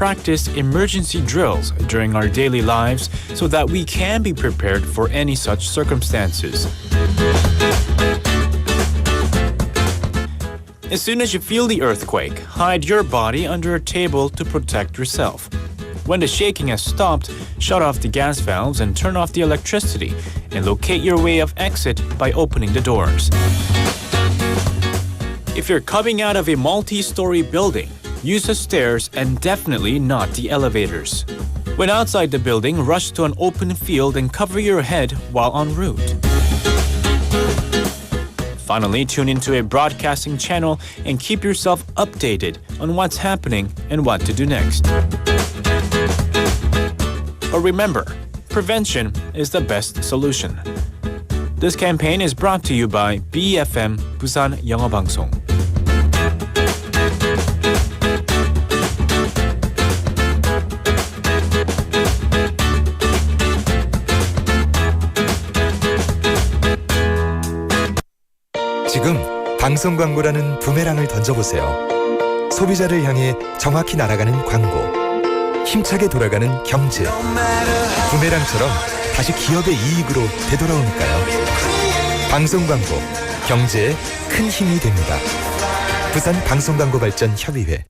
practice emergency drills during our daily lives so that we can be prepared for any such circumstances. As soon as you feel the earthquake, hide your body under a table to protect yourself. When the shaking has stopped, shut off the gas valves and turn off the electricity, and locate your way of exit by opening the doors. If you're coming out of a multi-story building, use the stairs and definitely not the elevators. When outside the building, rush to an open field and cover your head while en route. Finally, tune into a broadcasting channel and keep yourself updated on what's happening and what to do next. But remember, prevention is the best solution. This campaign is brought to you by BFM 부산영어방송. 지금 방송 광고라는 부메랑을 던져보세요. 소비자를 향해 정확히 날아가는 광고. 힘차게 돌아가는 경제. 부메랑처럼 다시 기업의 이익으로 되돌아오니까요. 방송 광고, 경제에 큰 힘이 됩니다. 부산 방송광고발전협의회.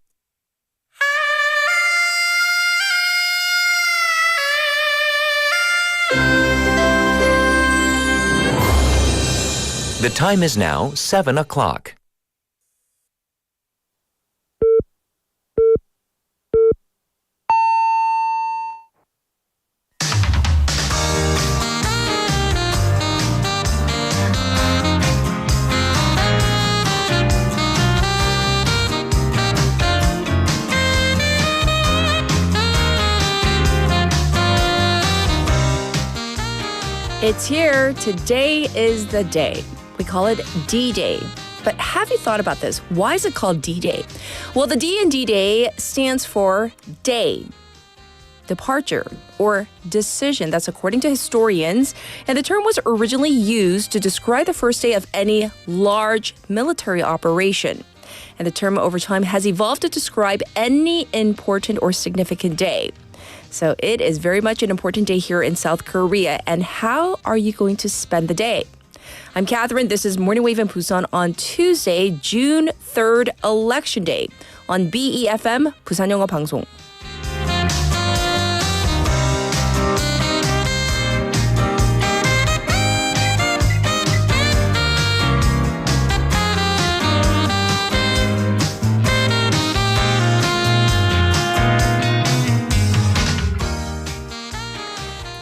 The time is now 7 o'clock. It's here. Today is the day. We call it D-Day. But have you thought about this? Why is it called D-Day? Well, the D in D-Day stands for day, departure, or decision. That's according to historians. And the term was originally used to describe the first day of any large military operation. And the term over time has evolved to describe any important or significant day. So it is very much an important day here in South Korea. And how are you going to spend the day? I'm Catherine. This is Morning Wave in Busan on Tuesday, June 3rd, Election Day on BEFM 부산영어방송.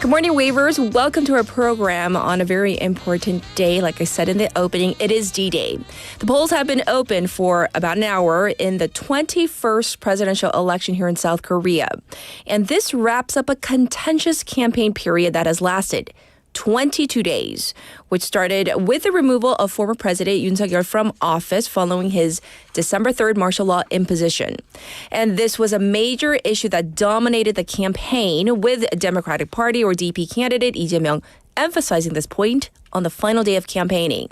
Good morning, Wavers. Welcome to our program on a very important day. Like I said in the opening, it is D-Day. The polls have been open for about an hour in the 21st presidential election here in South Korea. And this wraps up a contentious campaign period that has lasted 22 days, which started with the removal of former President Yoon Suk-yeol from office following his December 3rd martial law imposition. And this was a major issue that dominated the campaign, with Democratic Party or DP candidate Lee Jae-myung emphasizing this point on the final day of campaigning.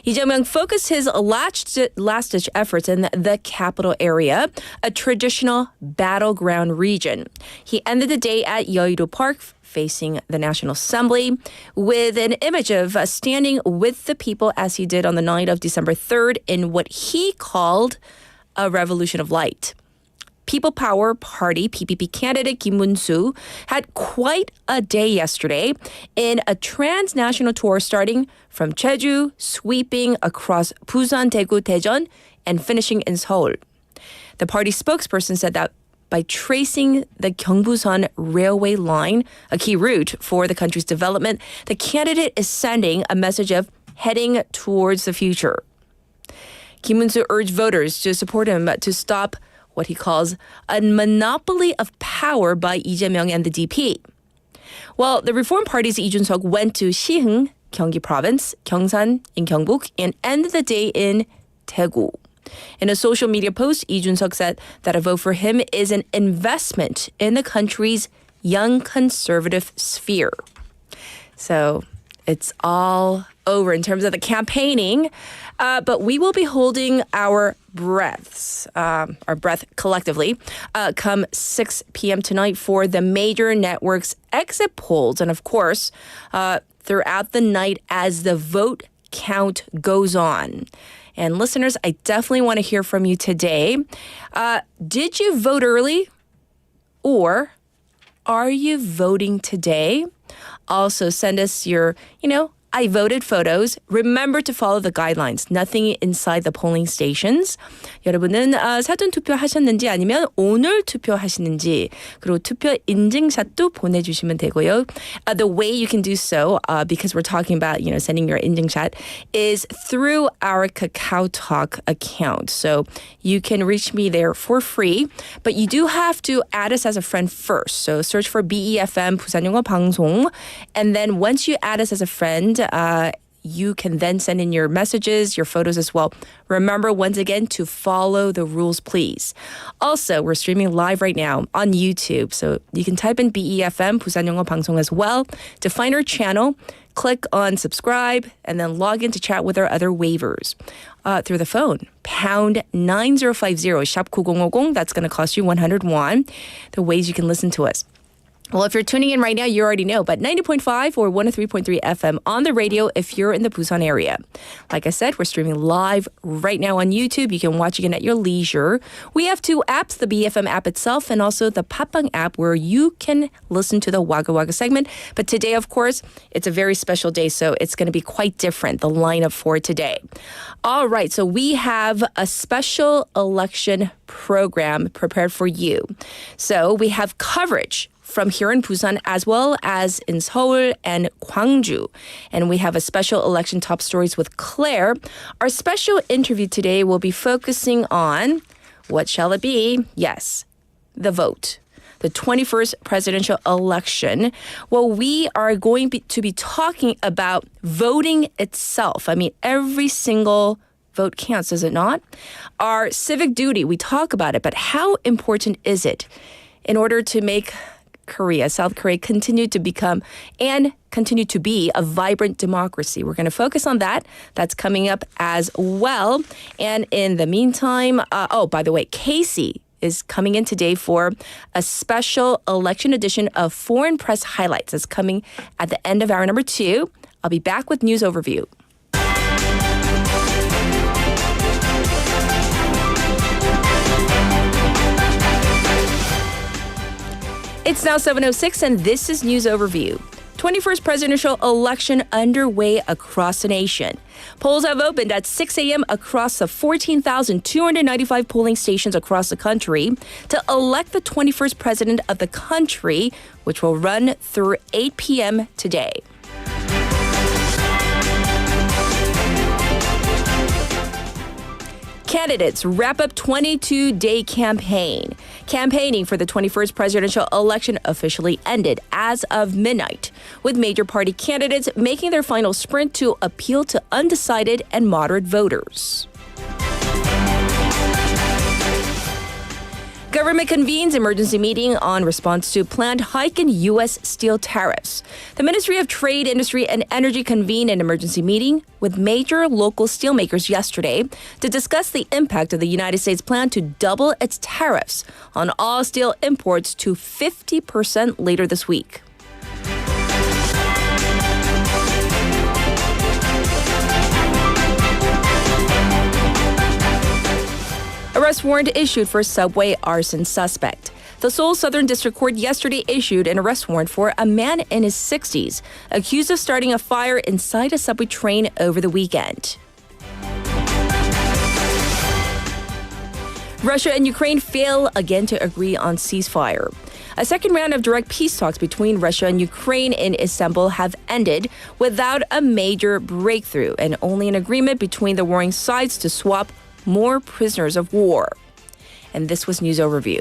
Lee Jae-myung focused his last-ditch efforts in the capital area, a traditional battleground region. He ended the day at Yeouido Park, facing the National Assembly, with an image of standing with the people as he did on the night of December 3rd in what he called a revolution of light. People Power Party PPP candidate Kim Moon-soo had quite a day yesterday in a transnational tour starting from Jeju, sweeping across Busan, Daegu, Daejeon, and finishing in Seoul. The party spokesperson said that by tracing the Gyeongbusan railway line, a key route for the country's development, the candidate is sending a message of heading towards the future. Kim Moon-soo urged voters to support him to stop what he calls a monopoly of power by Lee Jae-myung and the DP. Well, the Reform Party's Lee Jun-seok went to Sihung, Gyeonggi Province, Gyeongsan in Gyeongbuk, and ended the day in Daegu. In a social media post, Lee Jun-seok said that a vote for him is an investment in the country's young conservative sphere. So it's all over in terms of the campaigning. But we will be holding our breath collectively, come 6 p.m. tonight for the major networks' exit polls. And of course, throughout the night as the vote count goes on. And listeners, I definitely want to hear from you today. Did you vote early? Or are you voting today? Also, send us your, I voted photos. Remember to follow the guidelines. Nothing inside the polling stations. 여러분은 사전 투표하셨는지 아니면 오늘 투표하시는지 그리고 투표 인증샷도 보내주시면 되고요. The way you can do so, because we're talking about sending your 인증샷, is through our KakaoTalk account. So you can reach me there for free, but you do have to add us as a friend first. So search for BEFM 부산영어방송, and then once you add us as a friend, you can then send in your messages, your photos as well. Remember, once again, to follow the rules, please. Also, we're streaming live right now on YouTube. So you can type in BEFM, 부산영어방송 as well. To find our channel, click on subscribe, and then log in to chat with our other waivers. Through the phone, pound 9050, shop 9050. That's going to cost you 100 won. The ways you can listen to us. Well, if you're tuning in right now, you already know, but 90.5 or 103.3 FM on the radio if you're in the Busan area. Like I said, we're streaming live right now on YouTube. You can watch again at your leisure. We have two apps, the BFM app itself and also the Papang app where you can listen to the Wagga Wagga segment. But today, of course, it's a very special day, so it's going to be quite different, the lineup for today. All right, so we have a special election program prepared for you. So we have coverage from here in Busan as well as in Seoul and Gwangju. And we have a special election top stories with Claire. Our special interview today will be focusing on, what shall it be? Yes, the vote. The 21st presidential election. Well, we are going to be talking about voting itself. I mean, every single vote counts, does it not? Our civic duty, we talk about it, but how important is it in order to make South Korea continue to become and continue to be a vibrant democracy? We're going to focus on that. That's coming up as well. And in the meantime, by the way, Casey is coming in today for a special election edition of Foreign Press Highlights. That's coming at the end of hour number 2. I'll be back with news overview. It's now 7:06 and this is News Overview. 21st presidential election underway across the nation. Polls have opened at 6 a.m. across the 14,295 polling stations across the country to elect the 21st president of the country, which will run through 8 p.m. today. Candidates wrap up 22-day campaign. Campaigning for the 21st presidential election officially ended as of midnight, with major party candidates making their final sprint to appeal to undecided and moderate voters. Government convenes emergency meeting on response to planned hike in U.S. steel tariffs. The Ministry of Trade, Industry, and Energy convened an emergency meeting with major local steelmakers yesterday to discuss the impact of the United States' plan to double its tariffs on all steel imports to 50% later this week. Arrest warrant issued for subway arson suspect. The Seoul Southern District Court yesterday issued an arrest warrant for a man in his 60s accused of starting a fire inside a subway train over the weekend. Russia and Ukraine fail again to agree on ceasefire. A second round of direct peace talks between Russia and Ukraine in Istanbul have ended without a major breakthrough and only an agreement between the warring sides to swap more prisoners of war. And this was News Overview.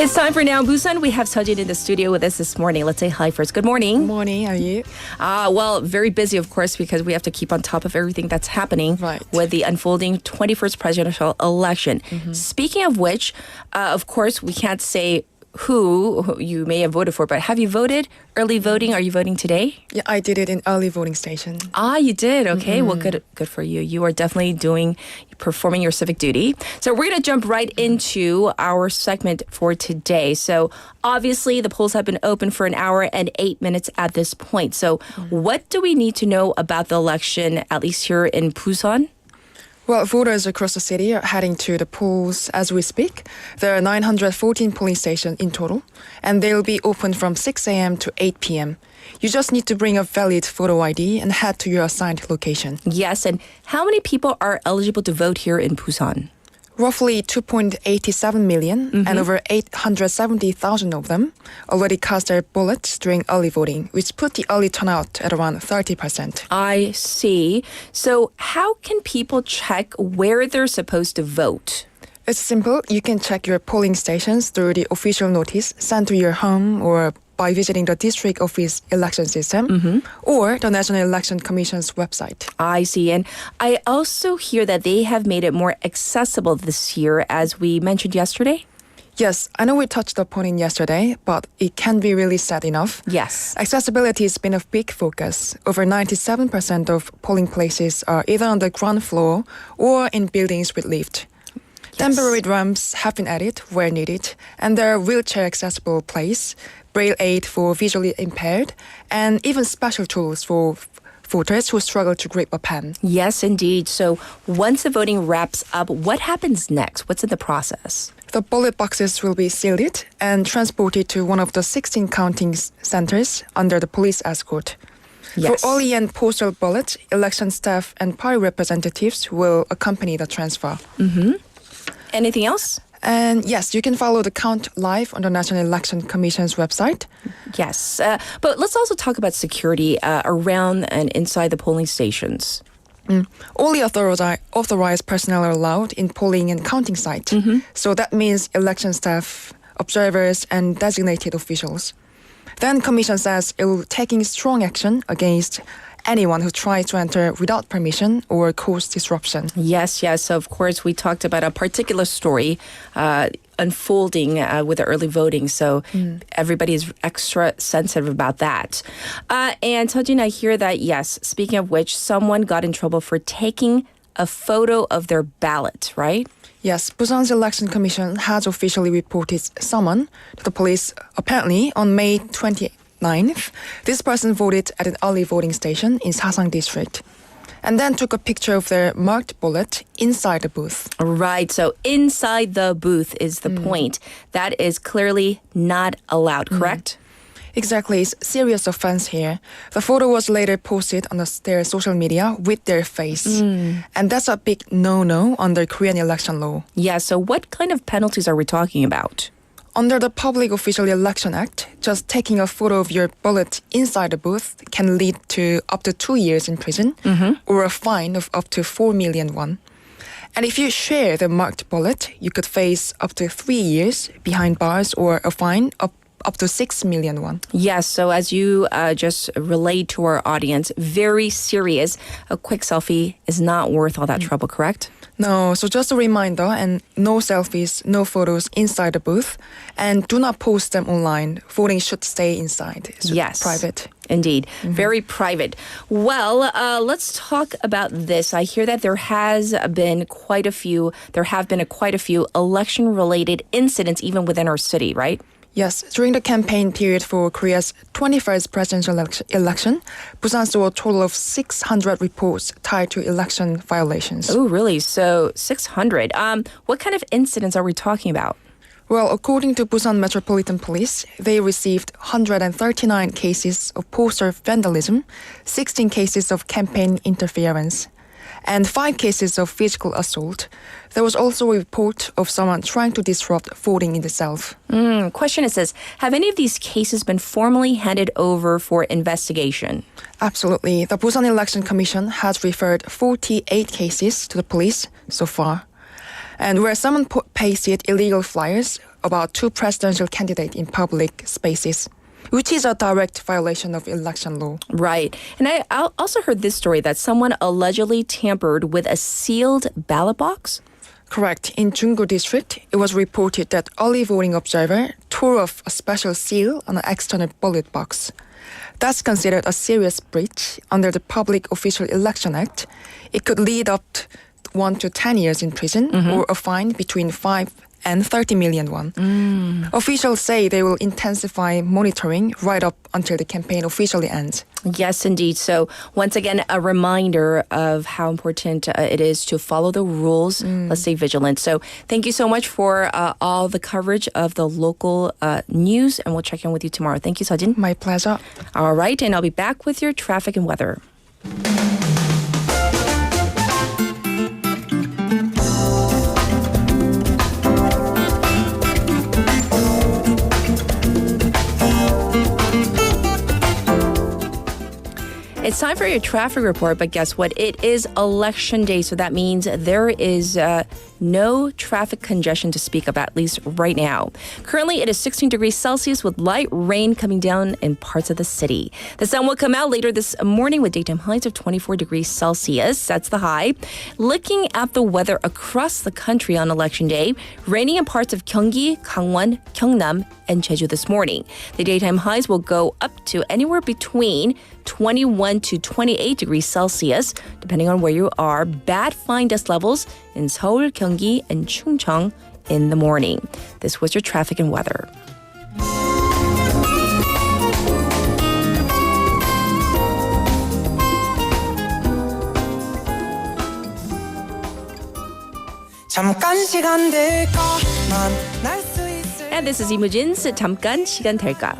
It's time for Now Busan. We have Sejin in the studio with us this morning. Let's say hi first. Good morning. Good morning. How are you? Well, very busy, of course, because we have to keep on top of everything that's happening with the unfolding 21st presidential election. Speaking of which, of course, we can't say who you may have voted for, but have you voted? Early voting? Are you voting today? Yeah, I did it in early voting station. You did? Okay. Well, good for you. You are definitely performing your civic duty. So we're going to jump right into our segment for today. So obviously the polls have been open for an hour and 8 minutes at this point. So what do we need to know about the election, at least here in Busan? Well, voters across the city are heading to the polls as we speak. There are 914 polling stations in total, and they'll be open from 6 a.m. to 8 p.m. You just need to bring a valid photo ID and head to your assigned location. Yes, and how many people are eligible to vote here in Busan? Roughly 2.87 million, and over 870,000 of them already cast their ballots during early voting, which put the early turnout at around 30%. I see. So how can people check where they're supposed to vote? It's simple. You can check your polling stations through the official notice sent to your home or by visiting the district office election system or the National Election Commission's website. I see. And I also hear that they have made it more accessible this year, as we mentioned yesterday. Yes, I know we touched upon it yesterday, but it can be really sad enough. Yes. Accessibility has been a big focus. Over 97% of polling places are either on the ground floor or in buildings with lift. Temporary ramps have been added where needed, and there are wheelchair-accessible places, braille aid for visually impaired, and even special tools for voters who struggle to grip a pen. Yes, indeed. So once the voting wraps up, what happens next? What's in the process? The ballot boxes will be sealed and transported to one of the 16 counting centers under the police escort. Yes. For early and postal ballots, election staff and party representatives will accompany the transfer. Anything else? And yes, you can follow the count live on the National Election Commission's website. Yes. But let's also talk about security around and inside the polling stations. Only authorized personnel are allowed in polling and counting sites. So that means election staff, observers, and designated officials. Then Commission says it will taking strong action against anyone who tries to enter without permission or cause disruption. Yes. So, of course, we talked about a particular story unfolding with the early voting. So everybody is extra sensitive about that. And Sejin, I hear that, yes, speaking of which, someone got in trouble for taking a photo of their ballot, right? Yes, Busan's Election Commission has officially reported someone to the police apparently on May 29th. This person voted at an early voting station in Sasang district and then took a picture of their marked ballot inside the booth. Right, so inside the booth is the point. That is clearly not allowed, correct? Exactly, it's serious offense here. The photo was later posted on their social media with their face. And that's a big no-no under Korean election law. Yeah, so what kind of penalties are we talking about? Under the Public Official Election Act, just taking a photo of your ballot inside the booth can lead to up to 2 years in prison or a fine of up to 4 million won. And if you share the marked ballot, you could face up to 3 years behind bars or a fine of up to 6 million won. Yes, so as you just relayed to our audience, very serious. A quick selfie is not worth all that trouble, correct? No, so just a reminder, and no selfies, no photos inside the booth, and do not post them online. Voting should stay inside. It's private. Indeed. Very private. Well, let's talk about this. I hear that there have been quite a few election-related incidents even within our city, right? Yes, during the campaign period for Korea's 21st presidential election, Busan saw a total of 600 reports tied to election violations. Oh, really? So 600. What kind of incidents are we talking about? Well, according to Busan Metropolitan Police, they received 139 cases of poster vandalism, 16 cases of campaign interference, and 5 cases of physical assault. There was also a report of someone trying to disrupt voting in itself. Question is this: have any of these cases been formally handed over for investigation? Absolutely. The Busan Election Commission has referred 48 cases to the police so far. And where someone pasted illegal flyers about two presidential candidates in public spaces, which is a direct violation of election law. Right. And I also heard this story that someone allegedly tampered with a sealed ballot box. Correct. In Junggu district, it was reported that early voting observer tore off a special seal on an external ballot box. That's considered a serious breach under the Public Official Election Act. It could lead up to 1 to 10 years in prison or a fine between 5 and 30 million won. Officials say they will intensify monitoring right up until the campaign officially ends. Yes, indeed. So once again, a reminder of how important it is to follow the rules. Let's stay vigilant. So thank you so much for all the coverage of the local news, and we'll check in with you tomorrow. Thank you, Sejin. My pleasure. All right, and I'll be back with your traffic and weather. It's time for your traffic report, but guess what? It is election day, so that means there is no traffic congestion to speak of, at least right now. Currently, it is 16 degrees Celsius with light rain coming down in parts of the city. The sun will come out later this morning with daytime highs of 24 degrees Celsius. That's the high. Looking at the weather across the country on election day, raining in parts of Gyeonggi, Gangwon, Gyeongnam, and Jeju this morning. The daytime highs will go up to anywhere between 21 to 28 degrees Celsius, depending on where you are. Bad fine dust levels in Seoul, Gyeonggi, and Chungcheong in the morning. This was your traffic and weather. And this is 이무진's 잠깐 시간 될까?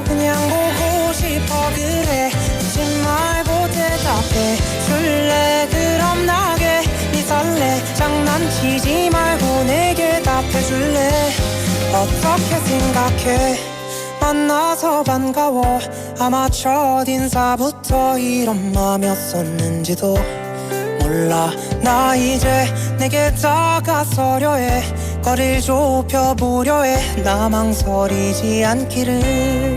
그냥 보고 싶어 그래 묻지 말고 대답해 줄래 그럼 나게 네 설레 장난치지 말고 내게 답해줄래 어떻게 생각해 만나서 반가워 아마 첫인사부터 이런 맘이었었는지도 몰라 나 이제 내게 다가서려 해 거리를 좁혀보려 해 나 망설이지 않기를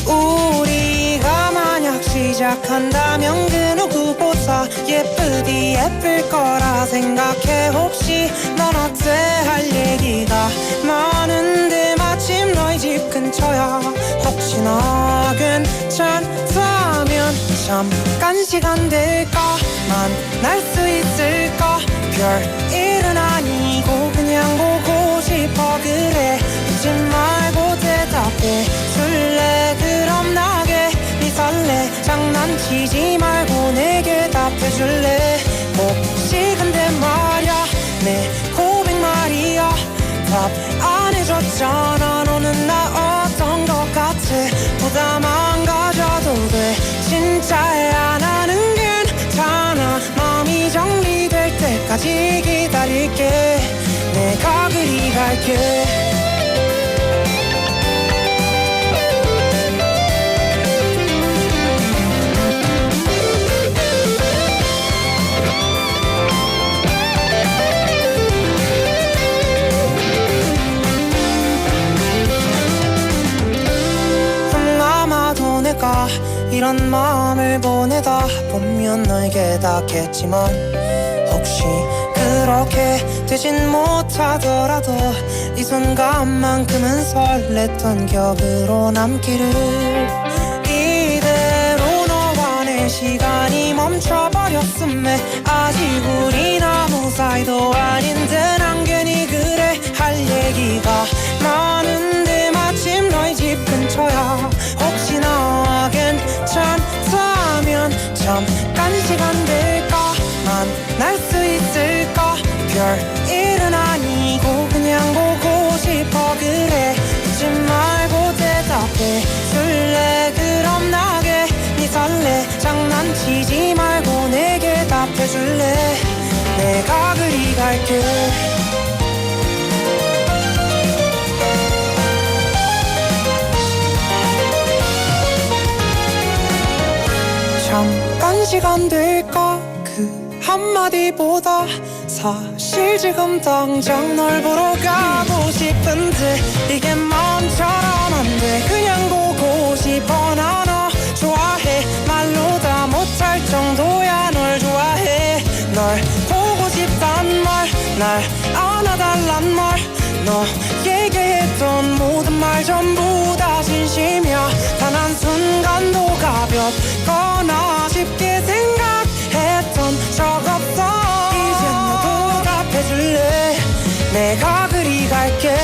우리가 만약 시작한다면 그 누구보다 예쁘디 예쁠 거라 생각해 혹시 넌 어때 할 얘기가 많은데 마침 너희 집 근처야 혹시나 괜찮다면 잠깐 시간 될까 만날 수 있을까 별일은 아니고 그냥 보고 싶어 그래 묻지 말고 대답해 줄래 그럼 나게 네 설레 장난치지 말고 내게 답해줄래 혹시 근데 말야 내 고백 말이야 답 안 해줬잖아 너는 나 어떤 것 같아 부담 안 가져도 돼 진짜야 나는 괜찮아 마음이 정리될 때까지 기다릴게 내가 그리 갈게 아마도 내가 이런 마음을 보내다 보면 널 깨닫겠지만 혹시 그렇게 되진 못하더라도 이 순간만큼은 설렜던 기억으로 남기를 이대로 너와 내 시간이 멈춰버렸음에 아직 우린 아무 사이도 아닌데 난 괜히 그래 할 얘기가 많은데 마침 너희 집 근처야 혹시나 괜찮다면 잠깐 시간 될까 만날 수 있을까 별일은 아니고 그냥 보고 싶어 그래 묻지 말고 대답해 줄래 그럼 나게 네 설레 장난치지 말고 내게 답해줄래 내가 그리 갈게 잠깐 시간 될까 그 한마디보다 사실 지금 당장 널 보러 가고 싶은데 이게 마음처럼 안 돼 그냥 보고 싶어 나 너 좋아해 말로 다 못할 정도야 널 좋아해 널 보고 싶단 말 날 안아달란 말 너 얘기했던 모든 말 전부 다 진심이야 단 한순간도 가볍거나 쉽게 생각했던 적 없어 이젠 너도 답해줄래 내가 그리 갈게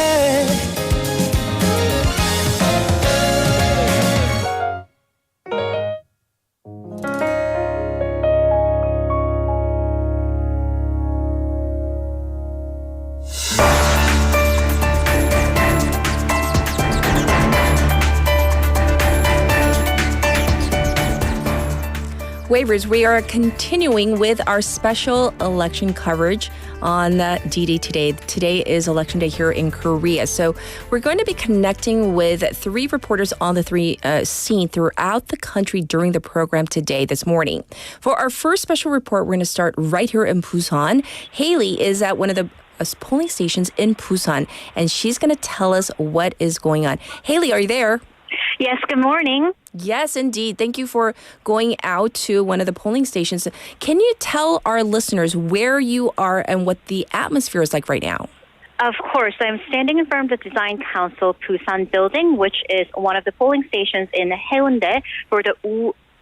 Wavers, we are continuing with our special election coverage on D-Day today. Today is election day here in Korea. So we're going to be connecting with 3 reporters on the scene throughout the country during the program today, this morning. For our first special report, we're going to start right here in Busan. Haley is at one of the polling stations in Busan, and she's going to tell us what is going on. Haley, are you there? Yes, good morning. Yes, indeed. Thank you for going out to one of the polling stations. Can you tell our listeners where you are and what the atmosphere is like right now? Of course, I'm standing in front of the Design Council Busan building, which is one of the polling stations in Haeundae for the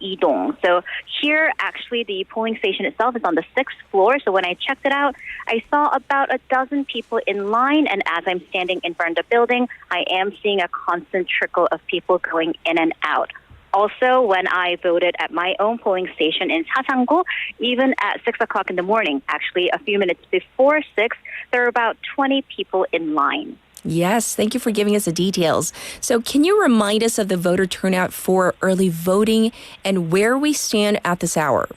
Idong. So here, actually, the polling station itself is on the 6th floor. So when I checked it out, I saw about a dozen people in line. And as I'm standing in front of the building, I am seeing a constant trickle of people going in and out. Also, when I voted at my own polling station in Sasangu, even at 6 o'clock in the morning, actually a few minutes before 6, there were about 20 people in line. Yes, thank you for giving us the details. So can you remind us of the voter turnout for early voting and where we stand at this hour?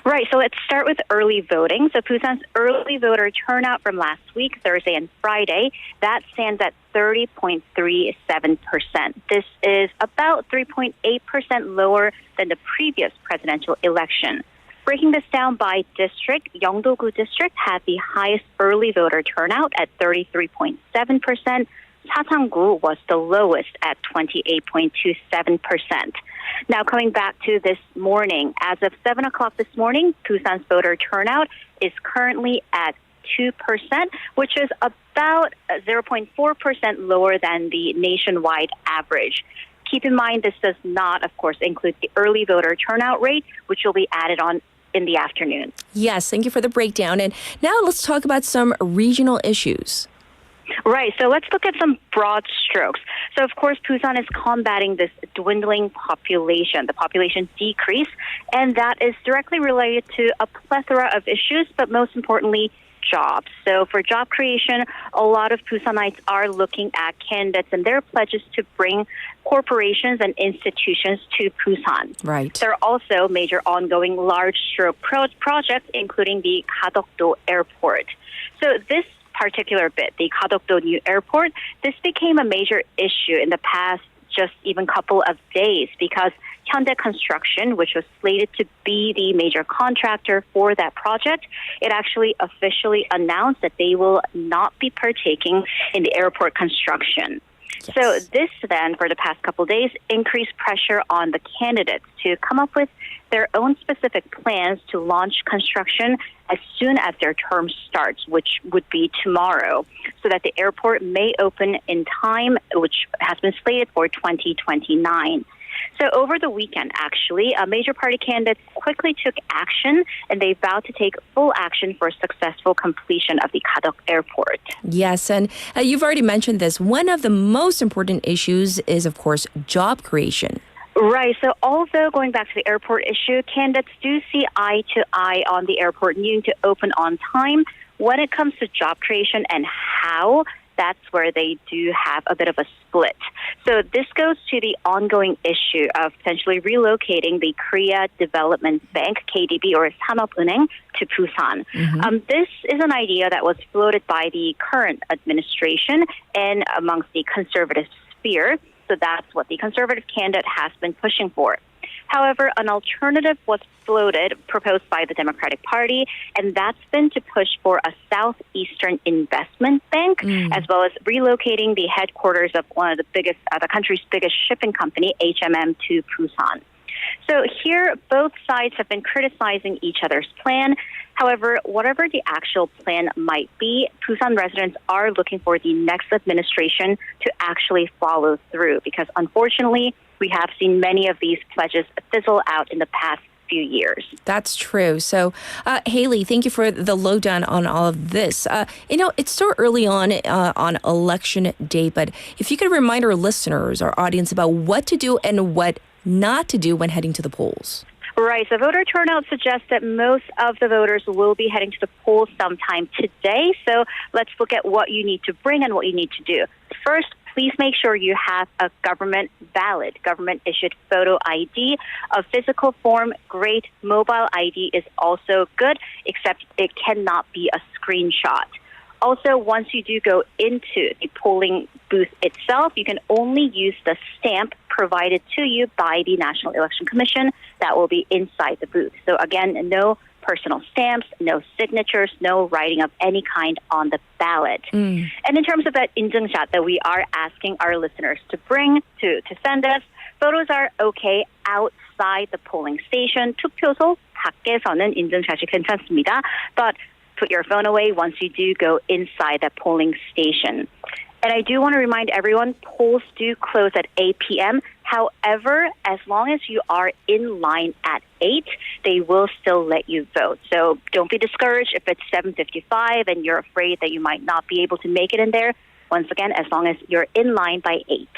Right, so let's start with early voting. So Busan's early voter turnout from last week, Thursday and Friday, that stands at 30.37%. This is about 3.8% lower than the previous presidential election. Breaking this down by district, Yeongdo-gu district had the highest early voter turnout at 33.7%. Sasangu was the lowest at 28.27%. Now, coming back to this morning, as of 7 o'clock this morning, Busan's voter turnout is currently at 2%, which is about 0.4% lower than the nationwide average. Keep in mind, this does not, of course, include the early voter turnout rate, which will be added on in the afternoon. Yes, thank you for the breakdown. And now let's talk about some regional issues. Right, so let's look at some broad strokes. So, of course, Busan is combating this dwindling population, the population decrease, and that is directly related to a plethora of issues, but most importantly, jobs. So for job creation, a lot of Busanites are looking at candidates and their pledges to bring corporations and institutions to Busan. Right. There are also major ongoing large-stroke projects, including the Gadokdo Airport. So this particular bit, the Gadokdo New Airport, this became a major issue in the past just even couple of days because Hyundai Construction, which was slated to be the major contractor for that project, it actually officially announced that they will not be partaking in the airport construction. Yes. So this then, for the past couple of days, increased pressure on the candidates to come up with their own specific plans to launch construction as soon as their term starts, which would be tomorrow, so that the airport may open in time, which has been slated for 2029. So over the weekend, actually, major party candidates quickly took action, and they vowed to take full action for successful completion of the Gadok Airport. Yes, and you've already mentioned this. One of the most important issues is, of course, job creation. Right. So although going back to the airport issue, candidates do see eye to eye on the airport needing to open on time. When it comes to job creation and how, that's where they do have a bit of a split. So this goes to the ongoing issue of potentially relocating the Korea Development Bank, KDB, or Sanop은행, to Busan. Mm-hmm. This is an idea that was floated by the current administration and amongst the conservative sphere. So that's what the conservative candidate has been pushing for. However, an alternative was proposed by the Democratic Party, and that's been to push for a southeastern investment bank, as well as relocating the headquarters of one of the country's biggest shipping company, HMM, to Busan. So here, both sides have been criticizing each other's plan. However, whatever the actual plan might be, Busan residents are looking for the next administration to actually follow through, because unfortunately, we have seen many of these pledges fizzle out in the past few years. That's true. So, Haley, thank you for the lowdown on all of this. It's so early on election day, but if you could remind our listeners, our audience, about what to do and what not to do when heading to the polls. Right. So voter turnout suggests that most of the voters will be heading to the polls sometime today. So let's look at what you need to bring and what you need to do. First, please make sure you have a valid government-issued photo ID. A physical form, great. Mobile ID is also good, except it cannot be a screenshot. Also, once you do go into the polling booth itself, you can only use the stamp provided to you by the National Election Commission that will be inside the booth. So again, no personal stamps, no signatures, no writing of any kind on the ballot. And in terms of that 인증샷 that we are asking our listeners to bring, to send us, photos are okay outside the polling station. 투표소 밖에서는 인증샷이 괜찮습니다. But put your phone away once you do go inside the polling station. And I do want to remind everyone, polls do close at 8 p.m. However, as long as you are in line at 8, they will still let you vote. So don't be discouraged if it's 7:55 and you're afraid that you might not be able to make it in there. Once again, as long as you're in line by 8.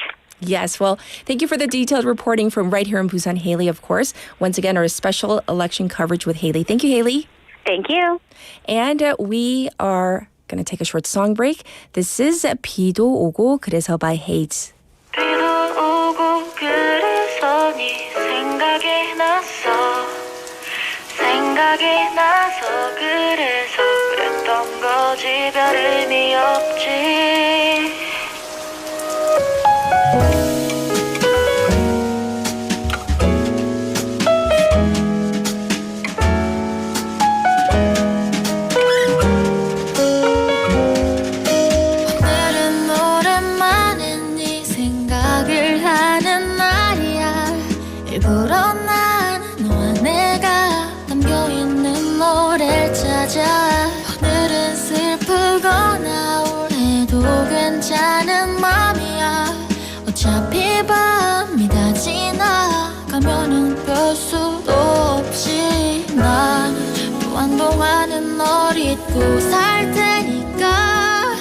Yes, well, thank you for the detailed reporting from right here in Busan, Haley, of course. Once again, our special election coverage with Haley. Thank you, Haley. Thank you. And we are going to take a short song break. This is 비도 오고 그래서 by Hayes. 비도 오고 그래서 네 생각이 나서 그래서 그랬던 거지 별 의미 없지. 일부러 난 너와 내가 담겨있는 노래를 찾아 오늘은 슬프거나 우울해도 괜찮은 맘이야 어차피 밤이 다 지나가면은 별 수도 없이 난 또 한동안은 널 잊고 살 테니까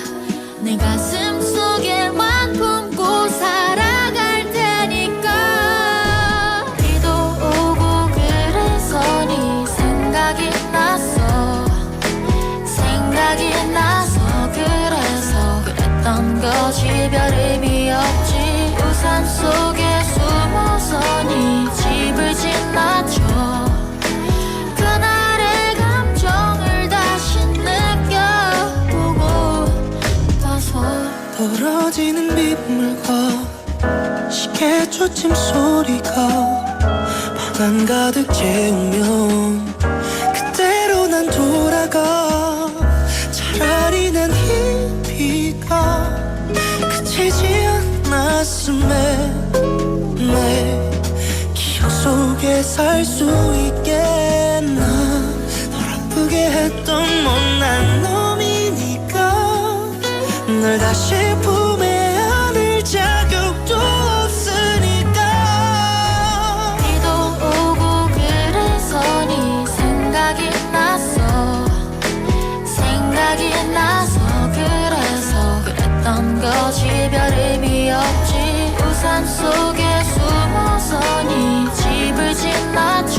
내 가슴 속에만 품고 살아갈 테니까 생각이 나서 그래서 그랬던 거지 별 의미 없지 우산 속에 숨어서 네 집을 지나쳐 그날의 감정을 다시 느껴보고 봐서 벌어지는 빗물과 시계 초침 소리가 방 안 가득 채우면 그대로 난 돌아가 차라리 난 이 비가 그치지 않았음에 내 기억 속에 살 수 있겠나 널 아프게 했던 못난 놈이니까 널 다시 품에 안을 자격도 없으니까 비도 오고 그래서 네 생각이 나서 그래서 그랬던 거지 별 의미 없지 우산 속에 숨어서 네 집을 지나쳐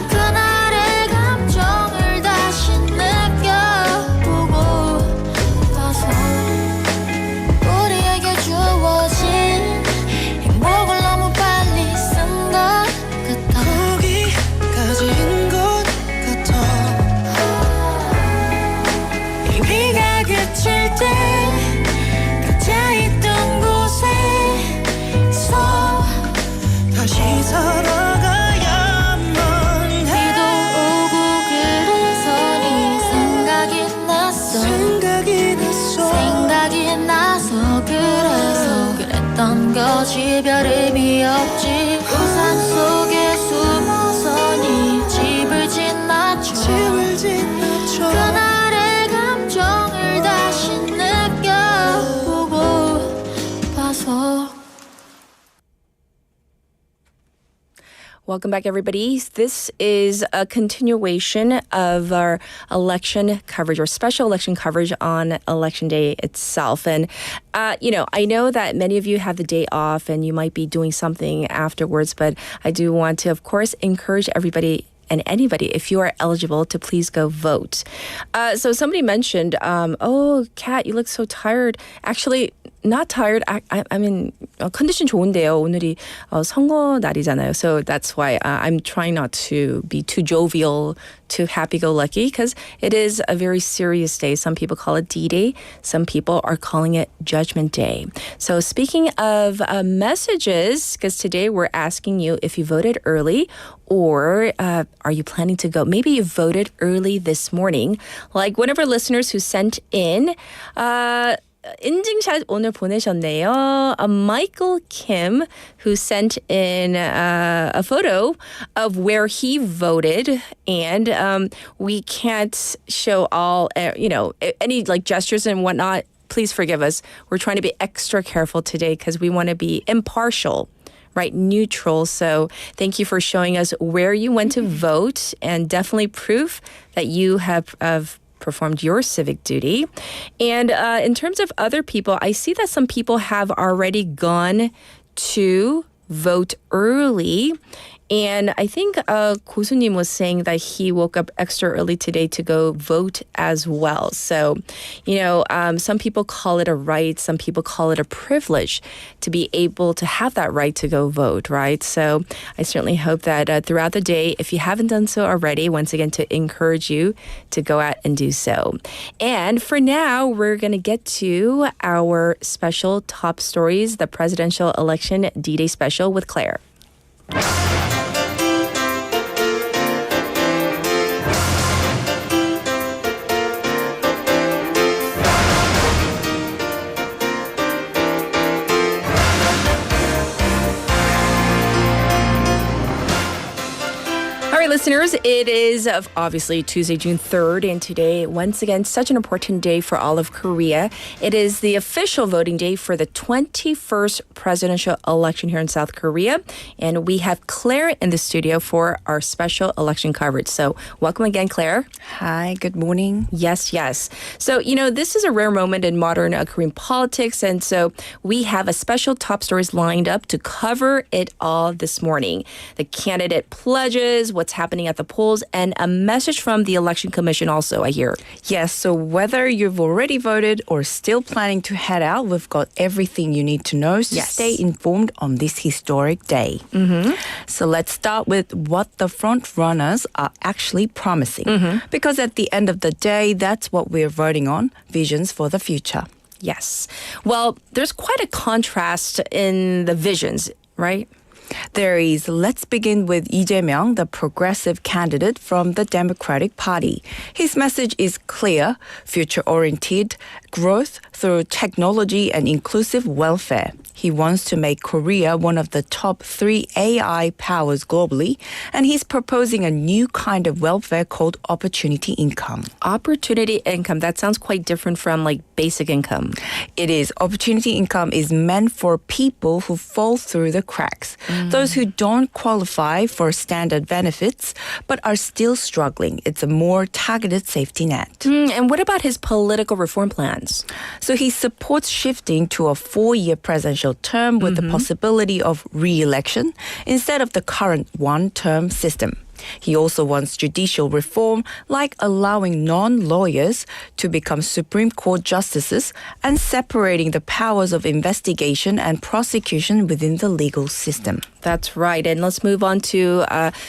그날의 감정을 다시 느껴보고 봐서 우리에게 주어진 행복을 너무 빨리 쓴 것 같아 거기까지인 것 같아 비가 그칠 때 각자 있던 곳에 Welcome back, everybody. This is a continuation of our election coverage, or special election coverage on Election Day itself. And, I know that many of you have the day off and you might be doing something afterwards, but I do want to, of course, encourage everybody and anybody, if you are eligible, to please go vote. So somebody mentioned, Kat, you look so tired. Actually, not tired. I mean, 컨디션 좋은데요. 오늘이 선거 날이잖아요. So that's why I'm trying not to be too jovial, too happy-go-lucky, because it is a very serious day. Some people call it D-Day. Some people are calling it Judgment Day. So speaking of messages, because today we're asking you if you voted early or are you planning to go? Maybe you voted early this morning. Like one of our listeners who sent in, 인증샷 오늘 보내셨네요. Michael Kim, who sent in a photo of where he voted, and we can't show all, any like gestures and whatnot. Please forgive us. We're trying to be extra careful today because we want to be impartial. Right, neutral. So thank you for showing us where you went to vote, and definitely proof that you have performed your civic duty. And in terms of other people, I see that some people have already gone to vote early. And I think 고수님 was saying that he woke up extra early today to go vote as well. So, some people call it a right. Some people call it a privilege to be able to have that right to go vote, right? So I certainly hope that throughout the day, if you haven't done so already, once again, to encourage you to go out and do so. And for now, we're going to get to our special top stories, the presidential election D-Day special with Claire. Listeners, it is obviously Tuesday, June 3rd, and today, once again, such an important day for all of Korea. It is the official voting day for the 21st presidential election here in South Korea, and we have Claire in the studio for our special election coverage. So welcome again, Claire. Hi, good morning. Yes. So, this is a rare moment in modern Korean politics, and so we have a special top stories lined up to cover it all this morning. The candidate pledges, what's happening at the polls, and a message from the Election Commission also, I hear. Yes, so whether you've already voted or still planning to head out, we've got everything you need to know to stay informed on this historic day. Mm-hmm. So let's start with what the front runners are actually promising. Because at the end of the day, that's what we're voting on, visions for the future. Yes. Well, there's quite a contrast in the visions, right? There is. Let's begin with Lee Jae-myung, the progressive candidate from the Democratic Party. His message is clear, future-oriented, growth through technology and inclusive welfare. He wants to make Korea one of the top 3 AI powers globally, and he's proposing a new kind of welfare called opportunity income. Opportunity income, that sounds quite different from like basic income. It is. Opportunity income is meant for people who fall through the cracks, those who don't qualify for standard benefits but are still struggling. It's a more targeted safety net. And what about his political reform plans? So he supports shifting to a 4-year presidential term with the possibility of re-election instead of the current one-term system. He also wants judicial reform, like allowing non-lawyers to become Supreme Court justices and separating the powers of investigation and prosecution within the legal system. That's right. And let's move on to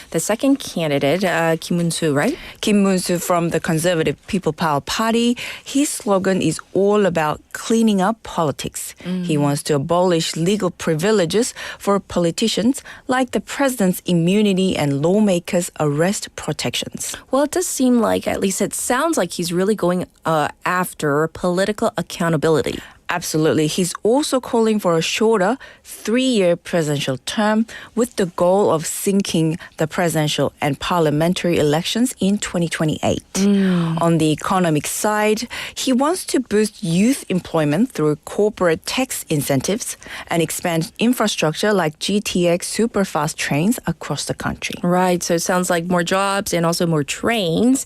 the second candidate, Kim Moon-soo, right? Kim Moon-soo from the Conservative People Power Party. His slogan is all about cleaning up politics. He wants to abolish legal privileges for politicians, like the president's immunity and lawmakers' arrest protections. Well, it does seem like, at least it sounds like he's really going after political accountability. Absolutely. He's also calling for a shorter 3-year presidential term with the goal of sinking the presidential and parliamentary elections in 2028. On the economic side, he wants to boost youth employment through corporate tax incentives and expand infrastructure like GTX superfast trains across the country. Right. So it sounds like more jobs and also more trains.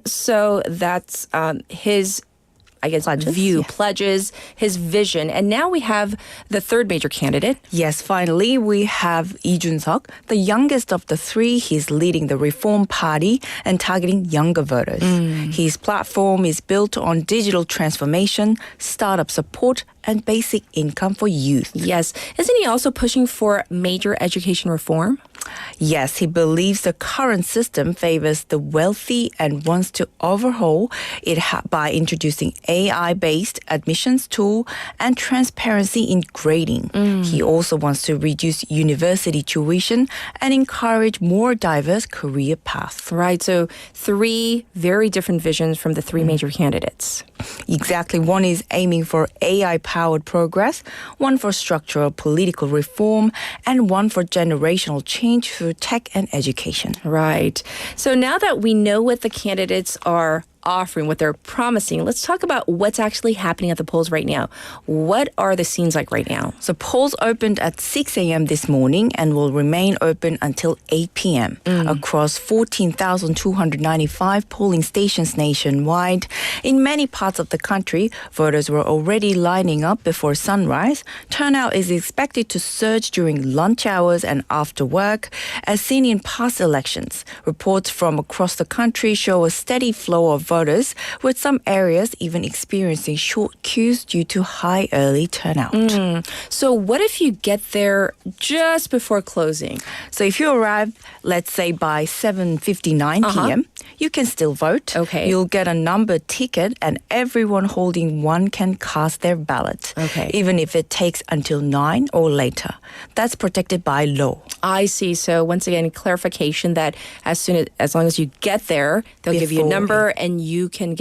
So that's his, I guess, pledges, his vision. And now we have the third major candidate. Yes, finally, we have Lee Jun-seok, the youngest of the three. He's leading the Reform Party and targeting younger voters. His platform is built on digital transformation, startup support, and basic income for youth. Yes. Isn't he also pushing for major education reform? Yes, he believes the current system favors the wealthy and wants to overhaul it by introducing AI-based admissions tool and transparency in grading. He also wants to reduce university tuition and encourage more diverse career paths. Right. So 3 very different visions from the 3 major candidates. Exactly. One is aiming for AI-powered progress, one for structural political reform, and one for generational change through tech and education. Right. So now that we know what the candidates are offering, what they're promising, let's talk about what's actually happening at the polls right now. What are the scenes like right now? So polls opened at 6 a.m. this morning and will remain open until 8 p.m. across 14,295 polling stations nationwide. In many parts of the country, voters were already lining up before sunrise. Turnout is expected to surge during lunch hours and after work, as seen in past elections. Reports from across the country show a steady flow of voters, with some areas even experiencing short queues due to high early turnout. So what if you get there just before closing? So if you arrive, let's say by 7:59 p.m., you can still vote. Okay. You'll get a numbered ticket and everyone holding one can cast their ballot. Okay. Even if it takes until 9 or later. That's protected by law. I see. So once again, clarification that as long as you get there, they'll give you a Before, number and you can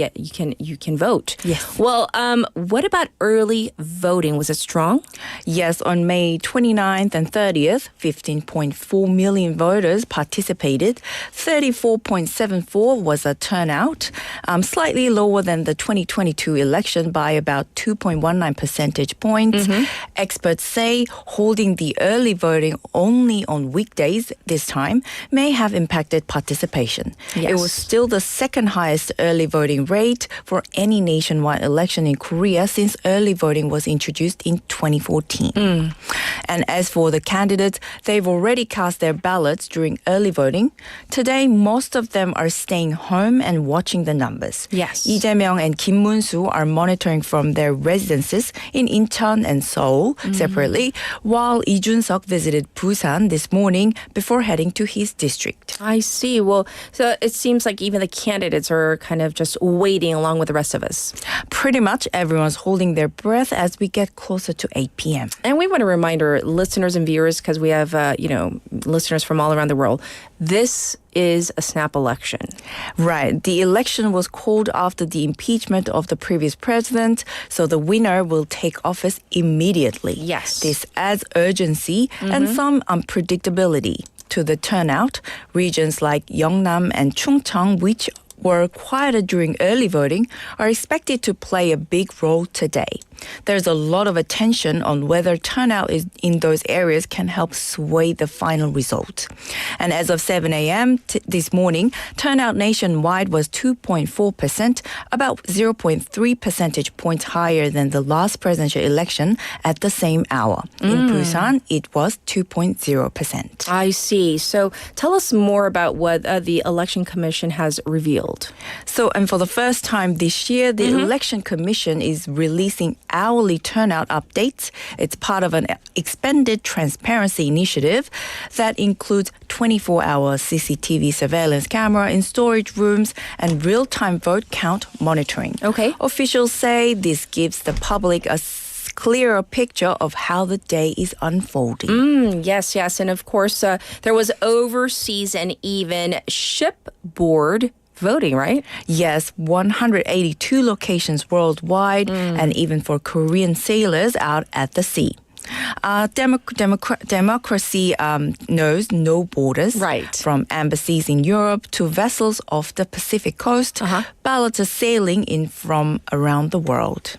vote. Yes. Well, what about early voting? Was it strong? Yes, on May 29th and 30th, 15.4 million voters participated. 34.74 was a turnout, slightly lower than the 2022 election by about 2.19 percentage points. Experts say holding the early voting only on weekdays this time may have impacted participation. Yes. It was still the second highest early voting rate for any nationwide election in Korea since early voting was introduced in 2014. And as for the candidates, they've already cast their ballots during early voting. Today, most of them are staying home and watching the numbers. Yes. Lee Jae-myung and Kim Moon-soo are monitoring from their residences in Incheon and Seoul separately, while Lee Jun-seok visited Busan this morning before heading to his district. I see. Well, so it seems like even the candidates are kind of just waiting along with the rest of us. Pretty much everyone's holding their breath as we get closer to 8 p.m. And we want to remind our listeners and viewers, because we have, listeners from all around the world, this is a snap election. Right. The election was called after the impeachment of the previous president, so the winner will take office immediately. Yes. This adds urgency and some unpredictability to the turnout. Regions like Yeongnam and Chungcheong, which were quieter during early voting, are expected to play a big role today. There's a lot of attention on whether turnout in those areas can help sway the final result. And as of 7 a.m. This morning, turnout nationwide was 2.4%, about 0.3 percentage points higher than the last presidential election at the same hour. In Busan, it was 2.0%. I see. So tell us more about what the Election Commission has revealed. So, and for the first time this year, the Election Commission is releasing hourly turnout updates. It's part of an expanded transparency initiative that includes 24-hour CCTV surveillance camera in storage rooms and real-time vote count monitoring. Okay. Officials say this gives the public a clearer picture of how the day is unfolding. Yes. And of course, there was overseas and even shipboard voting, right? Yes, 182 locations worldwide, and even for Korean sailors out at the sea. Democracy knows no borders. Right. From embassies in Europe to vessels off the Pacific coast, ballots are sailing in from around the world.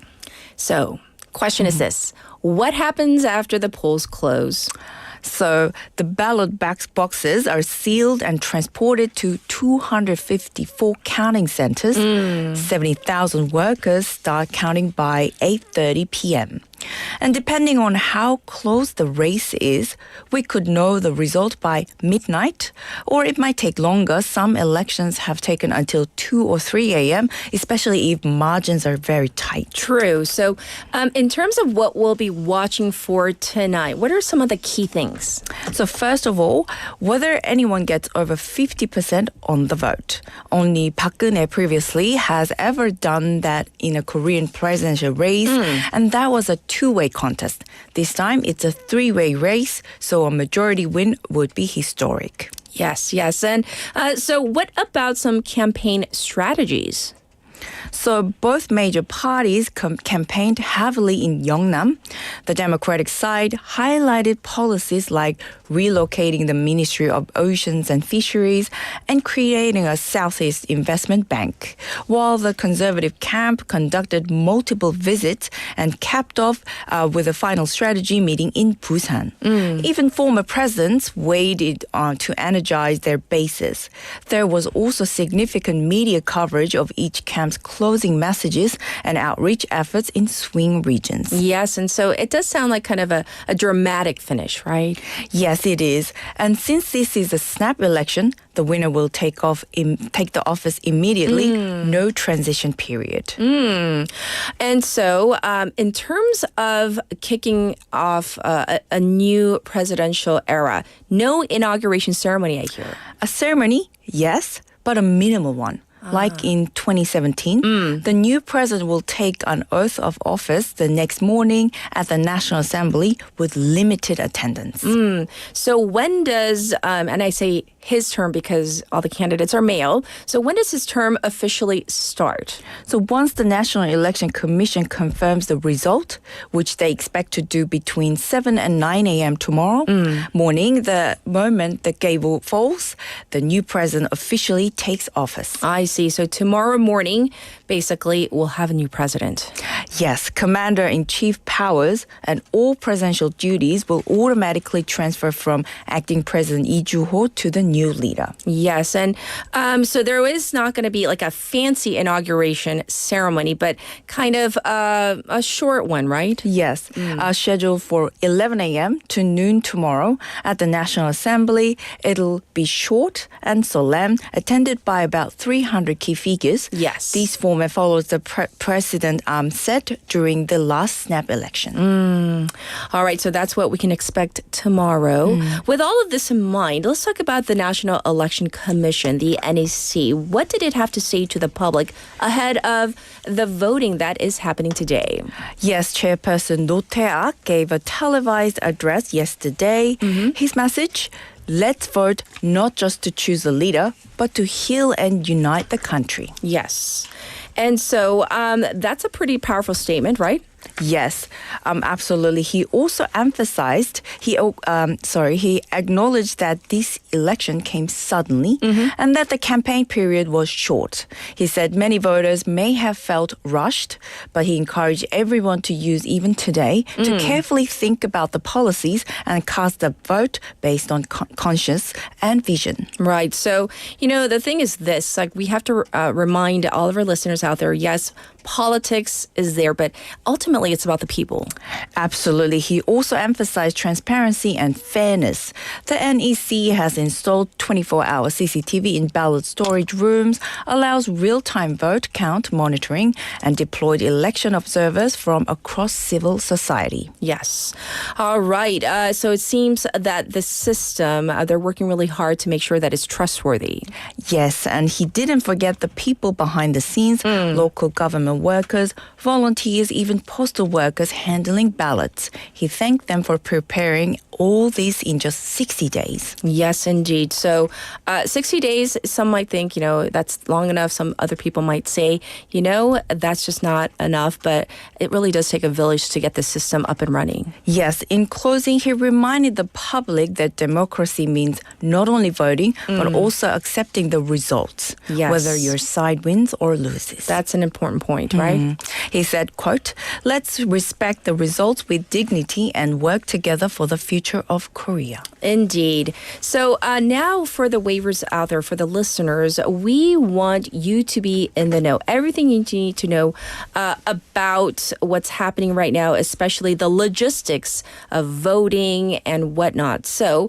So, question is this. What happens after the polls close? So the ballot boxes are sealed and transported to 254 counting centers. 70,000 workers start counting by 8:30 p.m. And depending on how close the race is, we could know the result by midnight, or it might take longer. Some elections have taken until 2 or 3 a.m., especially if margins are very tight. True. So in terms of what we'll be watching for tonight, what are some of the key things? So first of all, whether anyone gets over 50% on the vote. Only Park Geun-hye previously has ever done that in a Korean presidential race, and that was a two-way contest. This time, it's a three-way race, so a majority win would be historic. Yes. And so what about some campaign strategies? So both major parties campaigned heavily in Yeongnam. The Democratic side highlighted policies like relocating the Ministry of Oceans and Fisheries and creating a Southeast Investment Bank, while the conservative camp conducted multiple visits and capped off with a final strategy meeting in Busan. Even former presidents waited to energize their bases. There was also significant media coverage of each camp's closing messages and outreach efforts in swing regions. Yes, and so it does sound like kind of a dramatic finish, right? Yes, it is. And since this is a snap election, the winner will take the office immediately, no transition period. And so in terms of kicking off a new presidential era, no inauguration ceremony, I hear. A ceremony, yes, but a minimal one. Like in 2017, the new president will take an oath of office the next morning at the National Assembly with limited attendance. So when does, and I say his term because all the candidates are male, so when does his term officially start? So once the National Election Commission confirms the result, which they expect to do between 7 and 9 a.m. tomorrow morning, the moment the gavel falls, the new president officially takes office. I see. So tomorrow morning, basically, we'll have a new president. Yes, commander-in-chief powers and all presidential duties will automatically transfer from acting President Lee Joo-ho to the new leader. Yes, and so there is not going to be like a fancy inauguration ceremony, but kind of a short one, right? Yes, scheduled for 11 a.m. to noon tomorrow at the National Assembly. It'll be short and solemn, attended by about 300 key figures. Yes. This format follows the president set during the last snap election. All right, so that's what we can expect tomorrow. With all of this in mind, let's talk about the National Election Commission, the NEC. What did it have to say to the public ahead of the voting that is happening today? Yes, Chairperson No Tae-ak gave a televised address yesterday. His message: let's vote not just to choose a leader, but to heal and unite the country. Yes. And so that's a pretty powerful statement, right? Yes, absolutely. He also emphasized, he acknowledged that this election came suddenly and that the campaign period was short. He said many voters may have felt rushed, but he encouraged everyone to use even today to carefully think about the policies and cast a vote based on conscience and vision. Right. So, the thing is this, like we have to remind all of our listeners out there, yes, politics is there, but ultimately it's about the people. Absolutely. He also emphasized transparency and fairness. The NEC has installed 24-hour CCTV in ballot storage rooms, allows real-time vote count monitoring, and deployed election observers from across civil society. Yes. All right. So it seems that the system, they're working really hard to make sure that it's trustworthy. Yes, and he didn't forget the people behind the scenes, local government frontline workers, volunteers, even postal workers handling ballots. He thanked them for preparing all this in just 60 days. Yes, indeed. So 60 days, some might think, that's long enough. Some other people might say, that's just not enough. But it really does take a village to get the system up and running. Yes, in closing, he reminded the public that democracy means not only voting, but also accepting the results, Yes. whether your side wins or loses. That's an important point, right? He said, quote, "Let's respect the results with dignity and work together for the future of Korea." Indeed. So now for the waivers out there, for the listeners, we want you to be in the know. Everything you need to know about what's happening right now, especially the logistics of voting and whatnot. So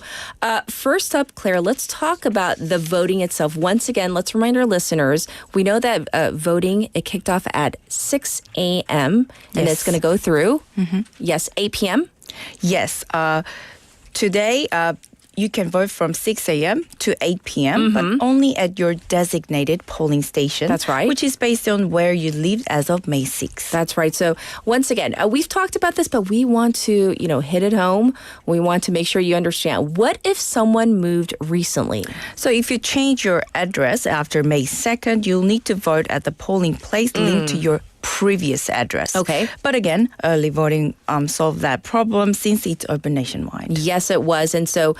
first up, Claire, let's talk about the voting itself. Once again, let's remind our listeners, we know that voting, it kicked off at 6 a.m. and Yes. it's going to go through, 8 p.m.? Yes. Today, you can vote from 6 a.m. to 8 p.m., but only at your designated polling station. That's right. Which is based on where you live as of May 6th. That's right. So once again, we've talked about this, but we want to, hit it home. We want to make sure you understand. What if someone moved recently? So if you change your address after May 2nd, you'll need to vote at the polling place linked to your previous address. Okay. But again, early voting solved that problem since it's open nationwide. Yes, it was. And so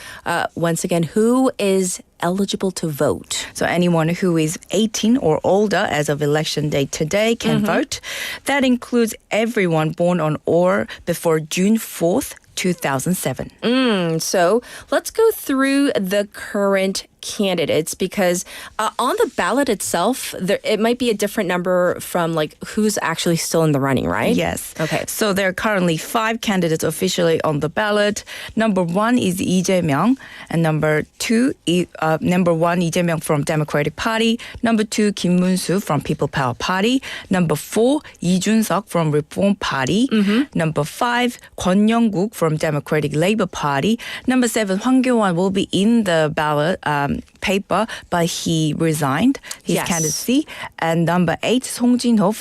once again, who is eligible to vote? So anyone who is 18 or older as of election day today can vote. That includes everyone born on or before June 4th, 2007. So let's go through the current candidates because on the ballot itself, it might be a different number from who's actually still in the running, right? Yes. Okay. So there are currently 5 candidates officially on the ballot. Number 1 is Lee Jae-myung, and number 1 Lee Jae-myung from Democratic Party, number 2 Kim Moon-soo from People Power Party, number 4 Lee Jun-seok from Reform Party, number 5 Kwon Young-guk from Democratic Labor Party, number 7 Hwang Kyo-won will be in the ballot paper, but he resigned his Yes. candidacy. And number 8, Song Jin-ho,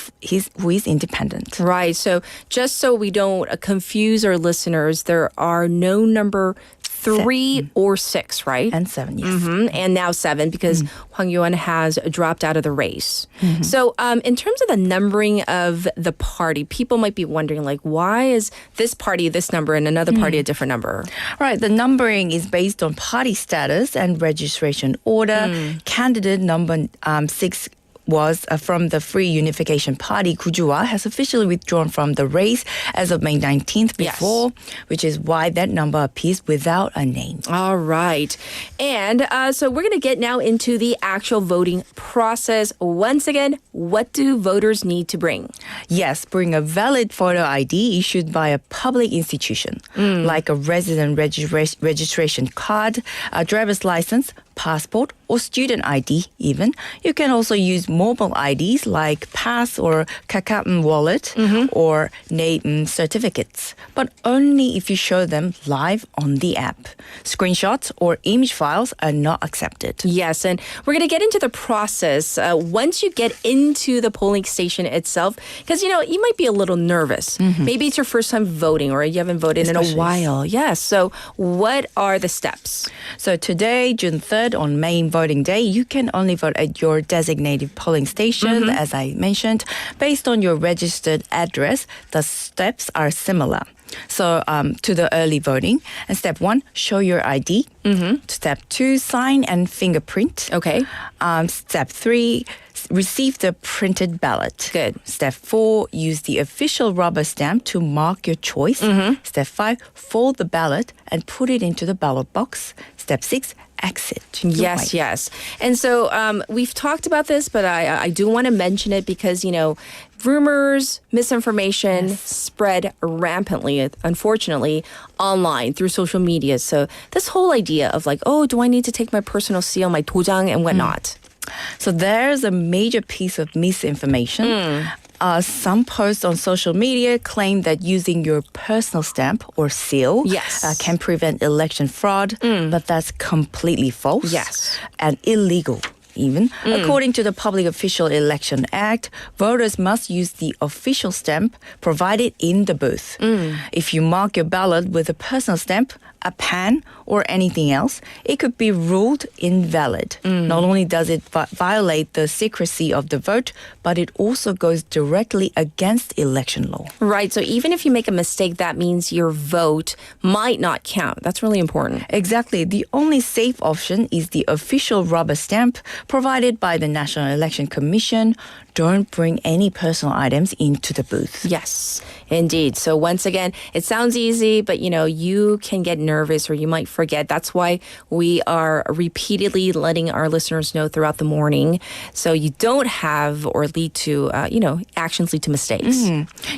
who is independent. Right. So just so we don't confuse our listeners, there are no number 3 or 6, right? And 7, yes. And now 7 because Hwang Kyo-won has dropped out of the race. So in terms of the numbering of the party, people might be wondering, why is this party this number and another party a different number? Right, the numbering is based on party status and registration order. Candidate number 6 was from the Free Unification Party, Gujuwa, has officially withdrawn from the race as of May 19th before, which is why that number appears without a name. All right. And so we're going to get now into the actual voting process. Once again, what do voters need to bring? Yes, bring a valid photo ID issued by a public institution, like a resident registration card, a driver's license, passport, or student ID even. You can also use mobile IDs like Pass or Kakao Wallet or name certificates, but only if you show them live on the app. Screenshots or image files are not accepted. Yes, and we're going to get into the process once you get into the polling station itself, because, you might be a little nervous. Maybe it's your first time voting or you haven't voted in a while. Yes, so what are the steps? So today, June 3rd, on main voting day, you can only vote at your designated polling station, as I mentioned. Based on your registered address, the steps are similar. So to the early voting. And step 1, show your ID. Step 2, sign and fingerprint. Okay. Step 3, receive the printed ballot. Good. Step 4, use the official rubber stamp to mark your choice. Step 5, fold the ballot and put it into the ballot box. Step 6, exit. Yes. And so we've talked about this, but I do want to mention it because, rumors, misinformation spread rampantly, unfortunately, online through social media. So this whole idea of do I need to take my personal seal, my dojang and whatnot? So there's a major piece of misinformation. Some posts on social media claim that using your personal stamp or seal can prevent election fraud, but that's completely false Yes. and illegal. even. According to the Public Official Election Act, voters must use the official stamp provided in the booth. If you mark your ballot with a personal stamp, a pen, or anything else, it could be ruled invalid. Not only does it violate the secrecy of the vote, but it also goes directly against election law. Right, so even if you make a mistake, that means your vote might not count. That's really important. Exactly. The only safe option is the official rubber stamp provided by the National Election Commission. Don't bring any personal items into the booth. Yes, indeed. So once again, it sounds easy, but you can get nervous or you might forget. That's why we are repeatedly letting our listeners know throughout the morning so you don't have or lead to, actions lead to mistakes.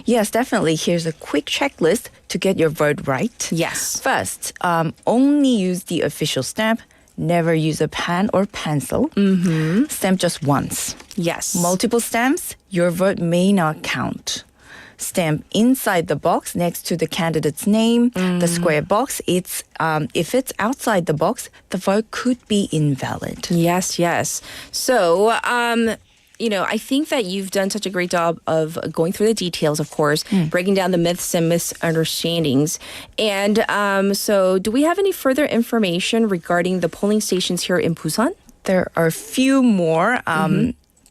Yes, definitely. Here's a quick checklist to get your vote right. Yes. First, only use the official stamp. Never use a pen or pencil. Stamp just once. Yes. Multiple stamps, your vote may not count. Stamp inside the box next to the candidate's name. The square box, if it's outside the box, the vote could be invalid. Yes. So, I think that you've done such a great job of going through the details, of course, breaking down the myths and misunderstandings. And so do we have any further information regarding the polling stations here in Busan? There are a few more.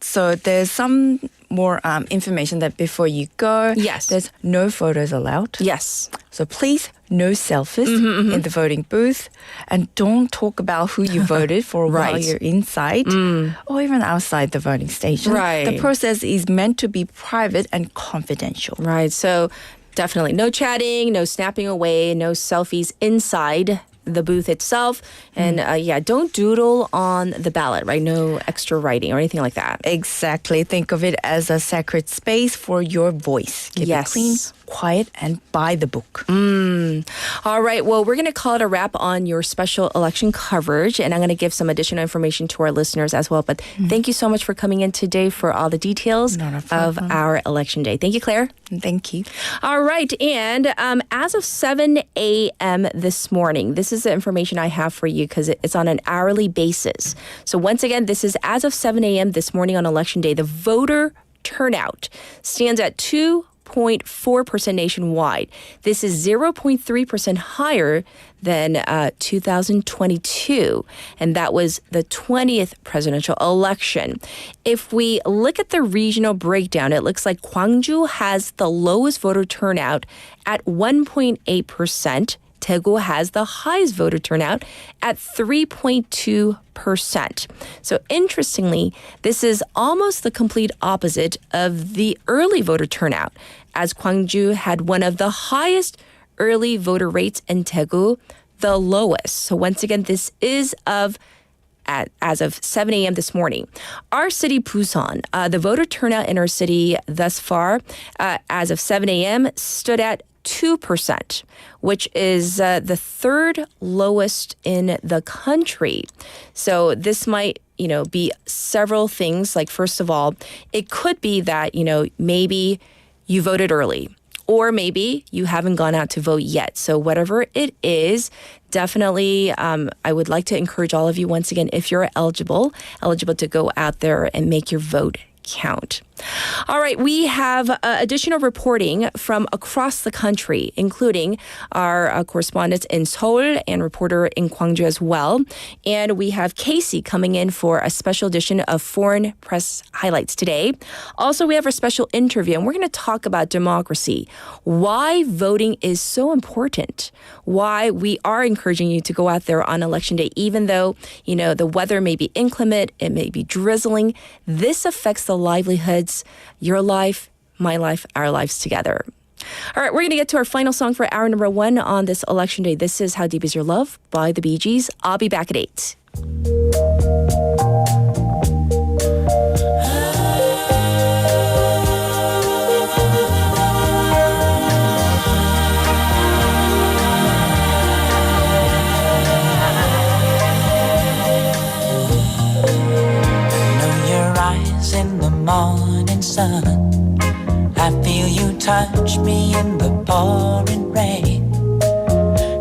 So there's some more information that before you go, Yes. there's no photos allowed. Yes. So please, no selfies in the voting booth, and don't talk about who you voted for while Right. you're inside or even outside the voting station. Right. The process is meant to be private and confidential. Right. So definitely no chatting, no snapping away, no selfies inside the booth itself. And don't doodle on the ballot, right? No extra writing or anything like that. Exactly. Think of it as a sacred space for your voice. Keep Yes. it clean, quiet, and by the book. All right. Well, we're going to call it a wrap on your special election coverage, and I'm going to give some additional information to our listeners as well. But thank you so much for coming in today for all the details Not a of problem. our election day. Thank you, Claire. Thank you. All right. And as of 7 a.m. this morning, this is the information I have for you because it's on an hourly basis. So once again, this is as of 7 a.m. this morning on Election Day. The voter turnout stands at 2.4% nationwide. This is 0.3% higher than 2022, and that was the 20th presidential election. If we look at the regional breakdown, it looks like Gwangju has the lowest voter turnout at 1.8%. Daegu has the highest voter turnout at 3.2%. So interestingly, this is almost the complete opposite of the early voter turnout, as Gwangju had one of the highest early voter rates and Daegu the lowest. So once again, this is as of 7 a.m. this morning. Our city, Busan, the voter turnout in our city thus far, as of 7 a.m., stood at 2%, which is the third lowest in the country. So this might, be several things. Like, first of all, it could be that, maybe you voted early, or maybe you haven't gone out to vote yet. So whatever it is, definitely, I would like to encourage all of you once again, if you're eligible to go out there and make your vote count. All right, we have additional reporting from across the country, including our correspondents in Seoul and reporter in Gwangju as well. And we have Casey coming in for a special edition of Foreign Press Highlights today. Also, we have our special interview, and we're going to talk about democracy, why voting is so important, why we are encouraging you to go out there on Election Day, even though, the weather may be inclement, it may be drizzling. This affects the livelihoods, your life, my life, our lives together. All right, we're going to get to our final song for hour number 1 on this Election Day. This is How Deep Is Your Love by the Bee Gees. I'll be back at 8. In the morning sun, I feel you touch me in the pouring rain.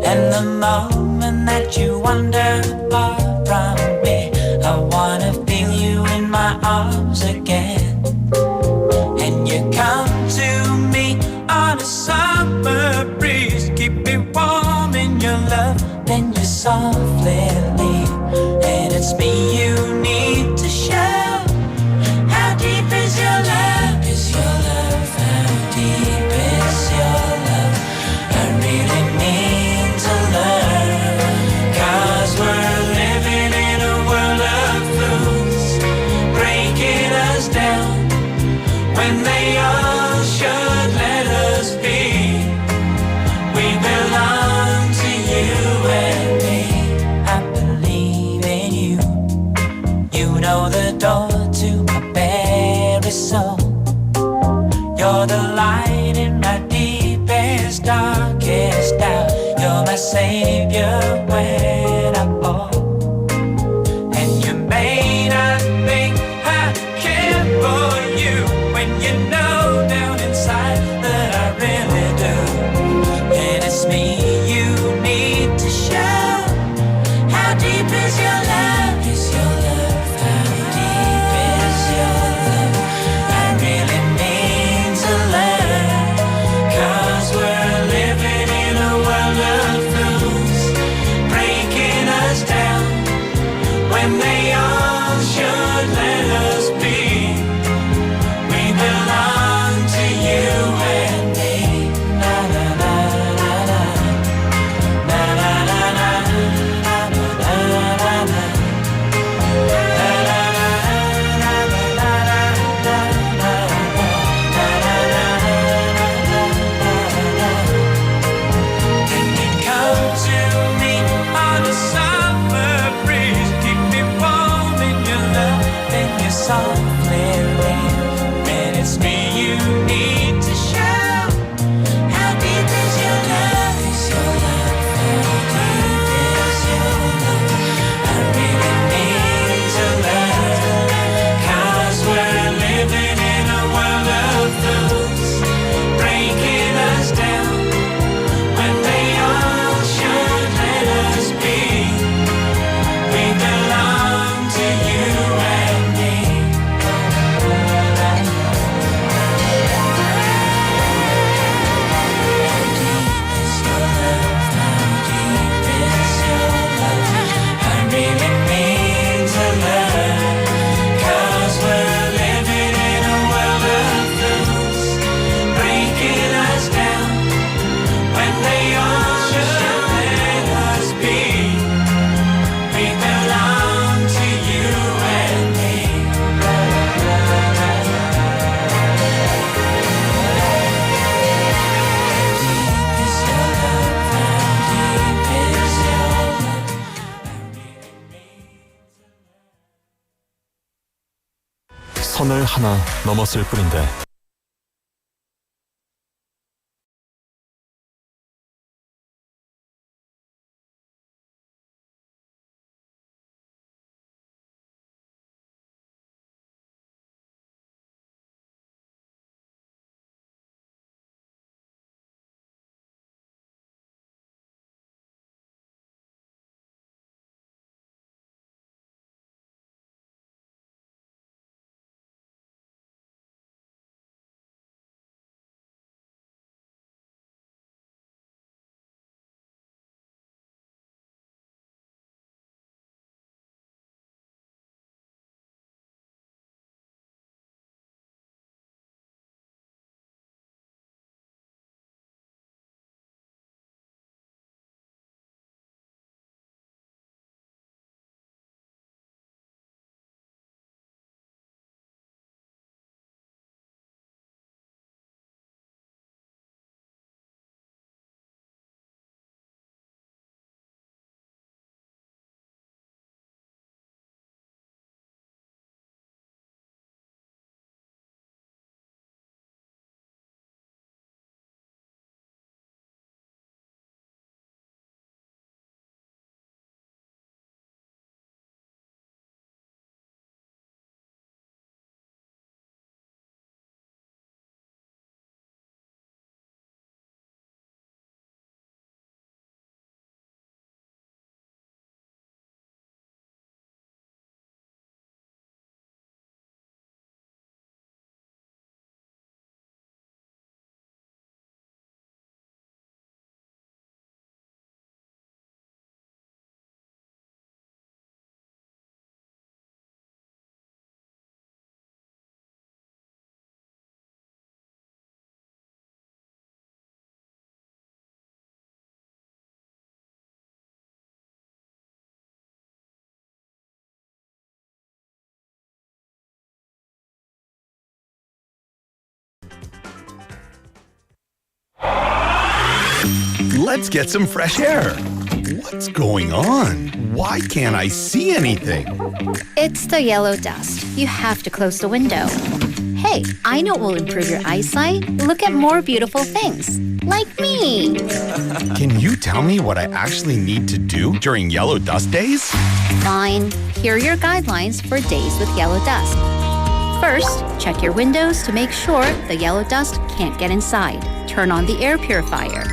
And the moment that you wander far from me, I wanna feel you 선을 하나 넘었을 뿐인데. Let's get some fresh air. What's going on? Why can't I see anything? It's the yellow dust. You have to close the window. Hey, I know what will improve your eyesight. Look at more beautiful things. Like me. Can you tell me what I actually need to do during yellow dust days? Fine. Here are your guidelines for days with yellow dust. First, check your windows to make sure the yellow dust can't get inside. Turn on the air purifier.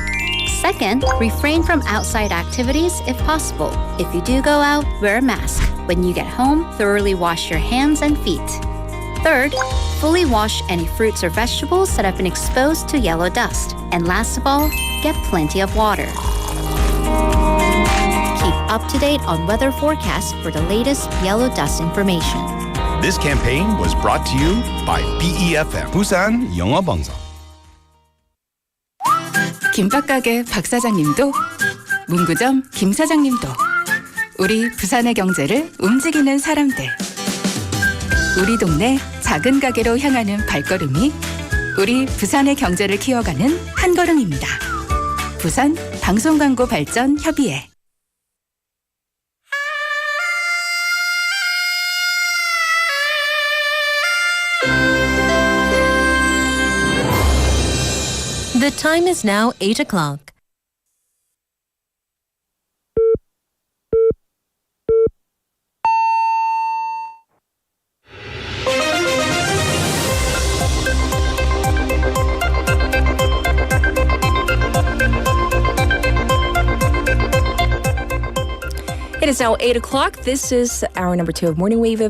Second, refrain from outside activities if possible. If you do go out, wear a mask. When you get home, thoroughly wash your hands and feet. Third, fully wash any fruits or vegetables that have been exposed to yellow dust. And last of all, get plenty of water. Keep up to date on weather forecasts for the latest yellow dust information. This campaign was brought to you by BEFM, 부산영어방송. 김밥가게 박 사장님도, 문구점 김 사장님도, 우리 부산의 경제를 움직이는 사람들. 우리 동네 작은 가게로 향하는 발걸음이 우리 부산의 경제를 키워가는 한 걸음입니다. 부산 방송광고 발전 협의회. The time is now 8 o'clock. It is now 8 o'clock. This is hour number 2 of Morning Wave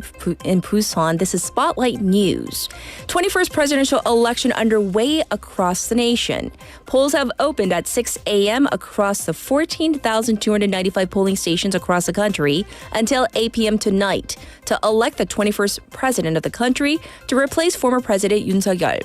in Busan. This is Spotlight News. 21st presidential election underway across the nation. Polls have opened at 6 a.m. across the 14,295 polling stations across the country until 8 p.m. tonight to elect the 21st president of the country to replace former President Yoon Suk-yeol.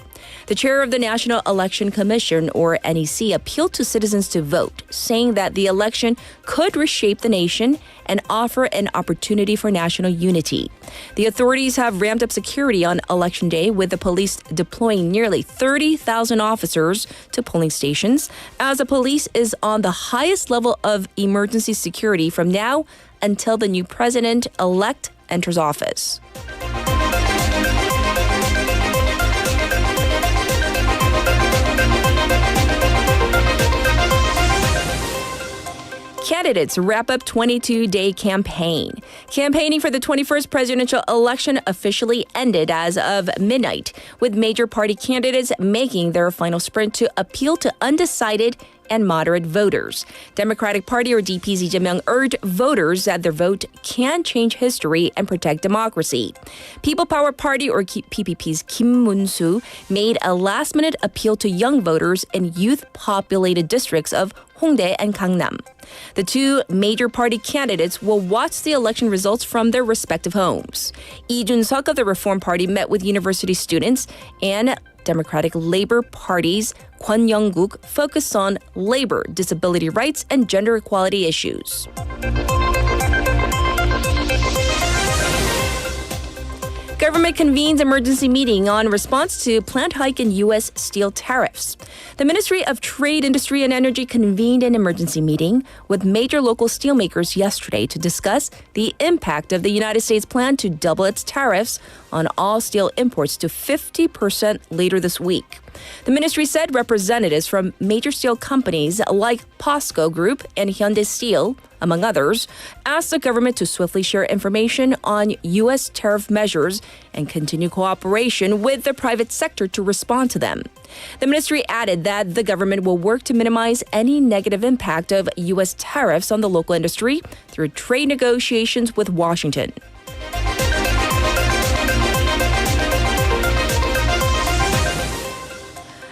The chair of the National Election Commission, or NEC, appealed to citizens to vote, saying that the election could reshape the nation and offer an opportunity for national unity. The authorities have ramped up security on Election Day, with the police deploying nearly 30,000 officers to polling stations, as the police is on the highest level of emergency security from now until the new president-elect enters office. Candidates wrap up 22-day campaign. Campaigning for the 21st presidential election officially ended as of midnight, with major party candidates making their final sprint to appeal to undecided and moderate voters. Democratic Party or DP's Lee Jae-myung urged voters that their vote can change history and protect democracy. People Power Party or PPP's Kim Moon-soo made a last-minute appeal to young voters in youth-populated districts of Hongdae and Gangnam. The two major party candidates will watch the election results from their respective homes. Lee Jun-seok of the Reform Party met with university students, and Democratic Labor Party's Kwon Young-guk focused on labor, disability rights, and gender equality issues. Government convenes emergency meeting on response to planned hike in U.S. steel tariffs. The Ministry of Trade, Industry, and Energy convened an emergency meeting with major local steelmakers yesterday to discuss the impact of the United States' plan to double its tariffs on all steel imports to 50% later this week. The ministry said representatives from major steel companies like POSCO Group and Hyundai Steel, among others, asked the government to swiftly share information on U.S. tariff measures and continue cooperation with the private sector to respond to them. The ministry added that the government will work to minimize any negative impact of U.S. tariffs on the local industry through trade negotiations with Washington.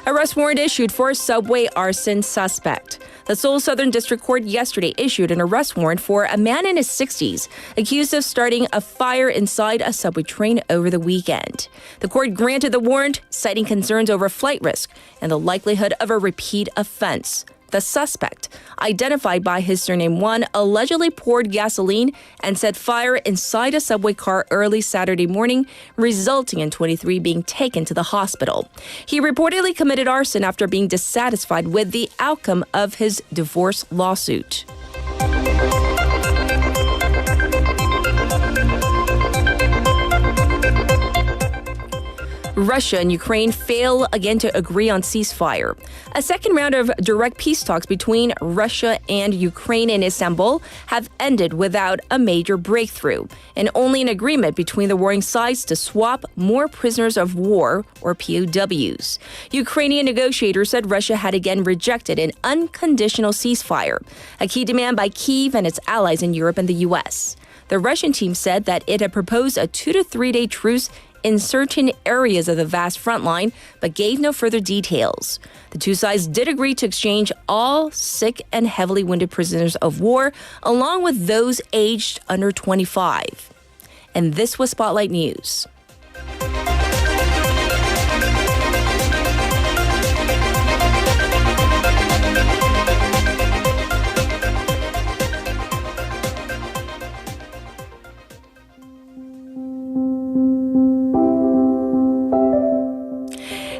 Arrest warrant issued for a subway arson suspect. The Seoul Southern District Court yesterday issued an arrest warrant for a man in his 60s accused of starting a fire inside a subway train over the weekend. The court granted the warrant, citing concerns over flight risk and the likelihood of a repeat offense. The suspect, identified by his surname Won, allegedly poured gasoline and set fire inside a subway car early Saturday morning, resulting in 23 being taken to the hospital. He reportedly committed arson after being dissatisfied with the outcome of his divorce lawsuit. Russia and Ukraine fail again to agree on ceasefire. A second round of direct peace talks between Russia and Ukraine in Istanbul have ended without a major breakthrough, and only an agreement between the warring sides to swap more prisoners of war, or POWs. Ukrainian negotiators said Russia had again rejected an unconditional ceasefire, a key demand by Kyiv and its allies in Europe and the U.S. The Russian team said that it had proposed a 2 to 3 day truce in certain areas of the vast front line, but gave no further details. The two sides did agree to exchange all sick and heavily wounded prisoners of war, along with those aged under 25. And this was Spotlight News.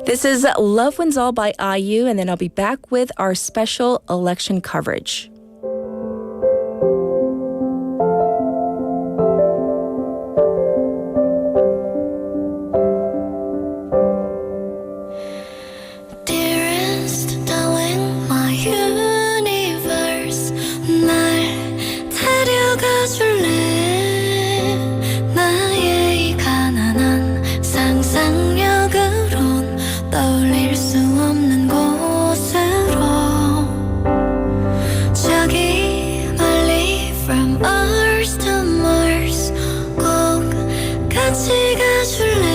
This is Love Wins All by IU, and then I'll be back with our special election coverage. Dearest darling, my universe, 날 데려가 줄래? 나의 이 가난한 상상력으론 떠올릴 수 없는 곳으로 저기 멀리 from Earth to Mars 꼭 같이 가줄래?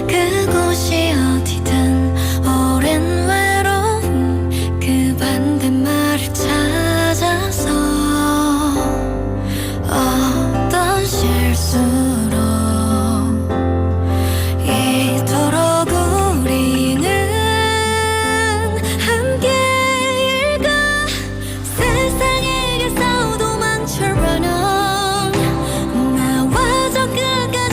그곳이 어디든 오랜 외로움 그 반대말을 찾아서 어떤 실수로 이토록 우리는 함께일까? 세상에게서 도망쳐 run on 나와 저 끝까지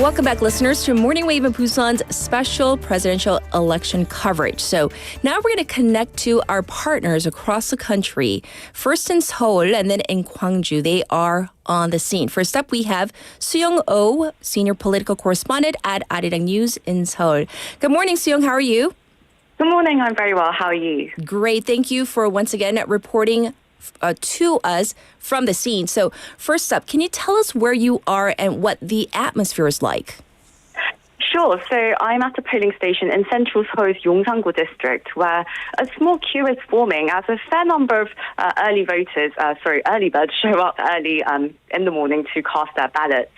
Welcome back, listeners, to Morning Wave of Busan's special presidential election coverage. So now we're going to connect to our partners across the country. First in Seoul and then in Gwangju. They are on the scene. First up, we have Soo-young Oh, senior political correspondent at Arirang News in Seoul. Good morning, Soo-young. How are you? Good morning. I'm very well. How are you? Great. Thank you for once again reporting to us from the scene. So first up, can you tell us where you are and what the atmosphere is like? Sure. So I'm at a polling station in central Seoul's Yongsan-gu district where a small queue is forming as a fair number of early birds show up early in the morning to cast their ballots.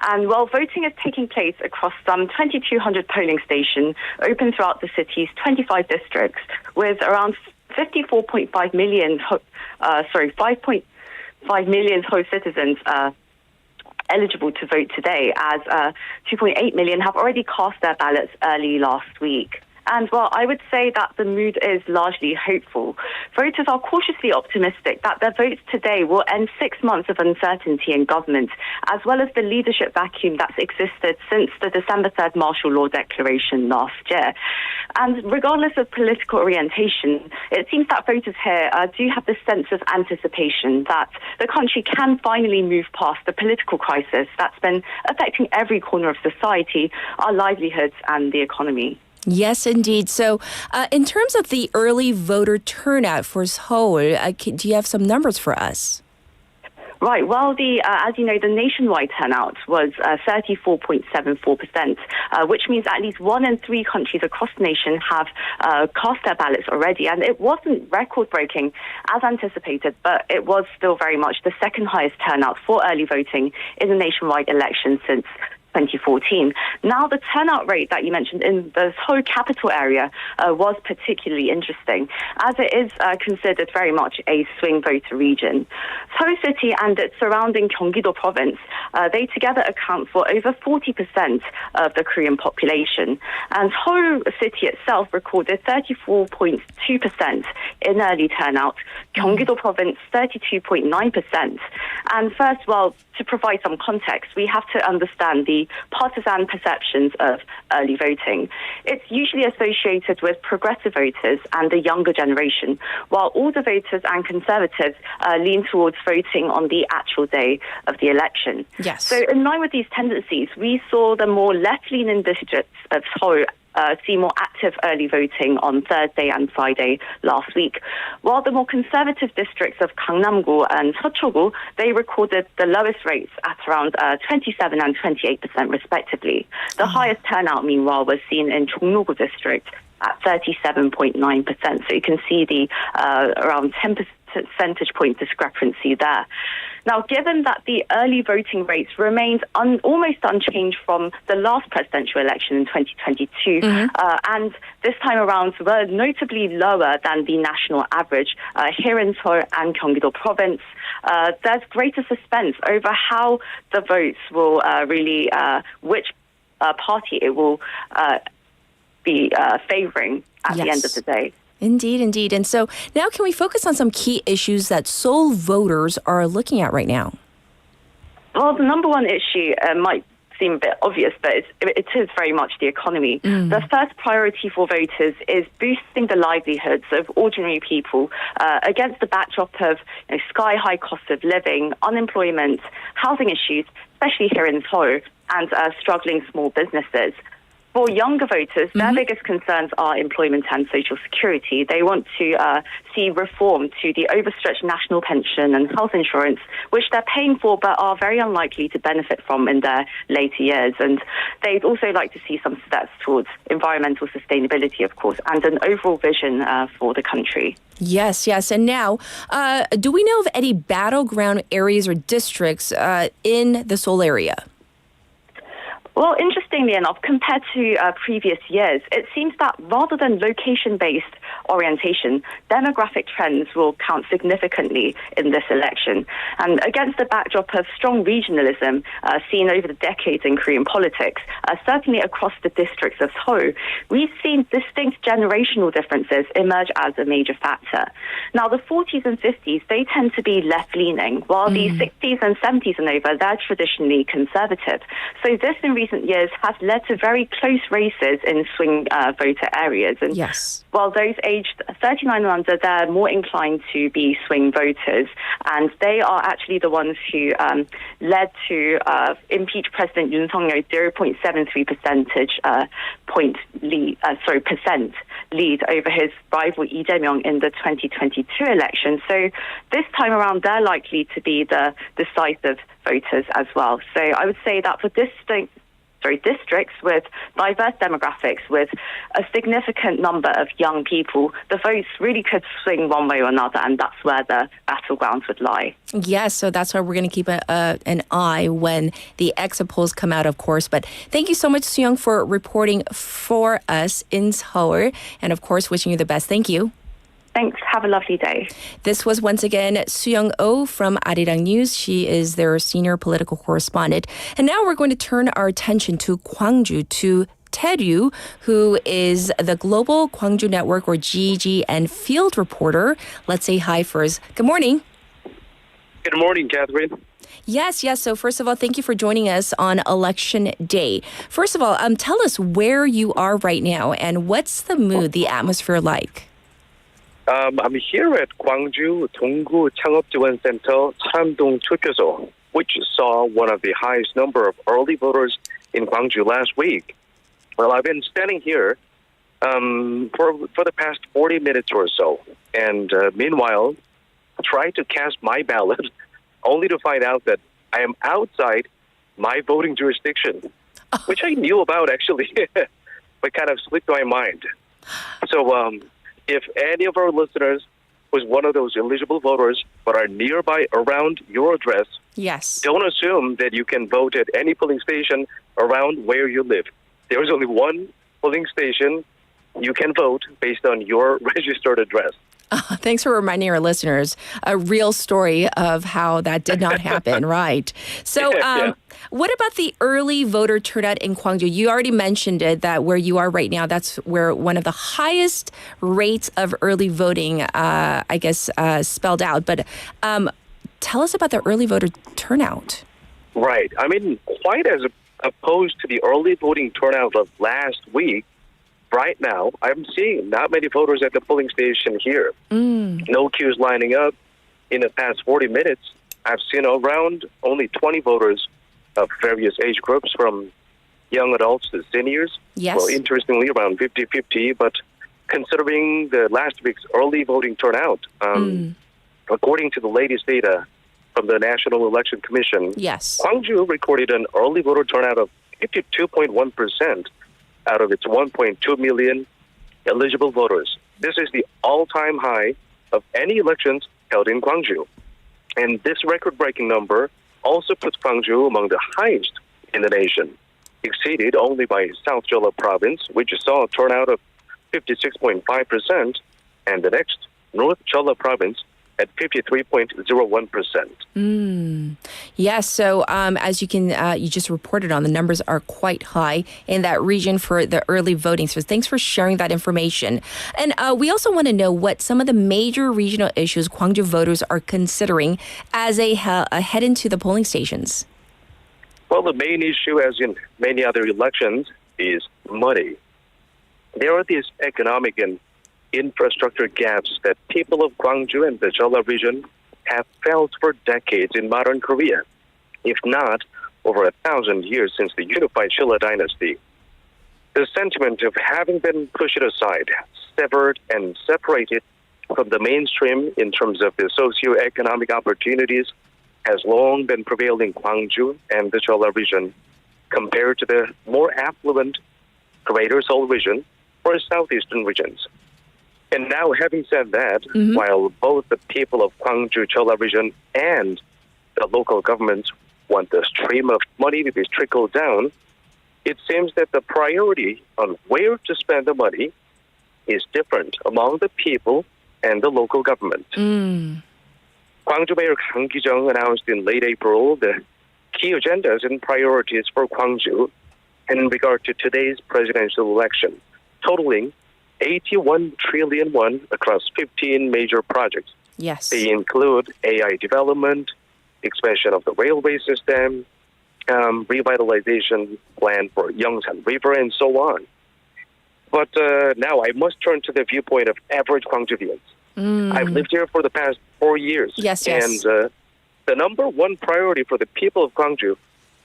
And while voting is taking place across some 2,200 polling stations open throughout the city's 25 districts with around 5.5 million Seoul citizens eligible to vote today, as 2.8 million have already cast their ballots early last week. And while I would say that the mood is largely hopeful, voters are cautiously optimistic that their votes today will end 6 months of uncertainty in government, as well as the leadership vacuum that's existed since the December 3rd martial law declaration last year. And regardless of political orientation, it seems that voters here do have this sense of anticipation that the country can finally move past the political crisis that's been affecting every corner of society, our livelihoods and the economy. Yes, indeed. So in terms of the early voter turnout for Seoul, do you have some numbers for us? Right. Well, as you know, the nationwide turnout was 34.74%, which means at least 1 in 3 countries across the nation have cast their ballots already. And it wasn't record-breaking as anticipated, but it was still very much the second highest turnout for early voting in the nationwide election since 2014. Now, the turnout rate that you mentioned in the Seoul capital area was particularly interesting, as it is considered very much a swing voter region. Seoul City and its surrounding Gyeonggi-do province, they together account for over 40% of the Korean population. And Seoul City itself recorded 34.2% in early turnout, Gyeonggi-do province 32.9%. And first, well, to provide some context, we have to understand the partisan perceptions of early voting. It's usually associated with progressive voters and the younger generation, while older voters and conservatives lean towards voting on the actual day of the election. Yes. So in line with these tendencies, we saw the more left-leaning districts of Seoul see more active early voting on Thursday and Friday last week, while the more conservative districts of Gangnam-gu and Seocho-gu, they recorded the lowest rates at around 27 and 28% respectively. The highest turnout, meanwhile, was seen in Jongno-gu district at 37.9%. So you can see the around 10 percentage point discrepancy there. Now, given that the early voting rates remained almost unchanged from the last presidential election in 2022, and this time around were notably lower than the national average here in Seoul and Gyeonggi-do province, there's greater suspense over how the votes will which party it will be favoring at the end of the day. Indeed, indeed. And so now can we focus on some key issues that Seoul voters are looking at right now? Well, the number one issue might seem a bit obvious, but it is very much the economy. The first priority for voters is boosting the livelihoods of ordinary people against the backdrop of sky-high cost of living, unemployment, housing issues, especially here in Seoul, and struggling small businesses. For younger voters, their biggest concerns are employment and social security. They want to see reform to the overstretched national pension and health insurance, which they're paying for but are very unlikely to benefit from in their later years. And they'd also like to see some steps towards environmental sustainability, of course, and an overall vision for the country. Yes, yes. And now, do we know of any battleground areas or districts in the Seoul area? Well, interestingly enough, compared to previous years, it seems that rather than location-based orientation, demographic trends will count significantly in this election. And against the backdrop of strong regionalism seen over the decades in Korean politics, certainly across the districts of Seoul, we've seen distinct generational differences emerge as a major factor. Now, the 40s and 50s, they tend to be left-leaning, while the 60s and 70s and over, they're traditionally conservative. So this, in recent recent years has led to very close races in swing voter areas. And yes. while those aged 39 and under, they're more inclined to be swing voters. And they are actually the ones who led to impeach President Yoon Suk-yeol 0.73 percentage point lead, percent lead over his rival Lee Jae-myung in the 2022 election. So this time around, they're likely to be the decisive voters as well. So I would say that for districts with diverse demographics, with a significant number of young people, the votes really could swing one way or another, and that's where the battlegrounds would lie. Yes, so that's why we're going to keep an eye when the exit polls come out, of course. But thank you so much, Soo-young, for reporting for us in Seoul, and of course, wishing you the best. Thank you. Thanks. Have a lovely day. This was once again Soo-young Oh from Arirang News. She is their senior political correspondent. And now we're going to turn our attention to Gwangju, to Tae Ryu, who is the Global Gwangju Network or GGN field reporter. Let's say hi first. Good morning. Good morning, Catherine. Yes. So first of all, thank you for joining us on Election Day. First of all, tell us where you are right now and what's the mood, the atmosphere like? I'm here at Gwangju 동구 창업지원센터 차람동 투표소, which saw one of the highest number of early voters in Gwangju last week. Well, I've been standing here for the past 40 minutes or so, and meanwhile, try to cast my ballot, only to find out that I am outside my voting jurisdiction, which I knew about actually, but kind of slipped my mind. So, if any of our listeners was one of those eligible voters but are nearby around your address, yes, don't assume that you can vote at any polling station around where you live. There is only one polling station you can vote based on your registered address. Thanks for reminding our listeners a real story of how that did not happen, right? So what about the early voter turnout in Gwangju? You already mentioned it, that where you are right now, that's where one of the highest rates of early voting, spelled out. But tell us about the early voter turnout. Right. I mean, quite as opposed to the early voting turnout of last week, right now, I'm seeing not many voters at the polling station here. No queues lining up. In the past 40 minutes, I've seen around only 20 voters of various age groups, from young adults to seniors. Yes. Well, interestingly, around 50-50. But considering the last week's early voting turnout, according to the latest data from the National Election Commission, yes, Gwangju recorded an early voter turnout of 52.1%. out of its 1.2 million eligible voters. This is the all-time high of any elections held in Gwangju. And this record-breaking number also puts Gwangju among the highest in the nation, exceeded only by South Jeolla Province, which saw a turnout of 56.5%, and the next, North Jeolla Province, at 53.01%. Yes, so as you can, you just reported on, the numbers are quite high in that region for the early voting. So thanks for sharing that information. And we also want to know what some of the major regional issues Gwangju voters are considering as they head into the polling stations. Well, the main issue, as in many other elections, is money. There are these economic and infrastructure gaps that people of Gwangju and the Jeolla region have felt for decades in modern Korea, if not over 1,000 years since the unified Jeolla dynasty. The sentiment of having been pushed aside, severed and separated from the mainstream in terms of the socio-economic opportunities has long been prevailing in Gwangju and the Jeolla region compared to the more affluent Greater Seoul region or southeastern regions. And now, having said that, while both the people of Gwangju Jeolla region and the local governments want the stream of money to be trickled down, it seems that the priority on where to spend the money is different among the people and the local government. Gwangju Mayor Kang Ki-jung announced in late April the key agendas and priorities for Gwangju in regard to today's presidential election, totaling 81 trillion won across 15 major projects. Yes. They include AI development, expansion of the railway system, revitalization plan for Yongsan River, and so on. But now I must turn to the viewpoint of average Gwangjuvians. I've lived here for the past 4 years. Yes. And the number one priority for the people of Gwangju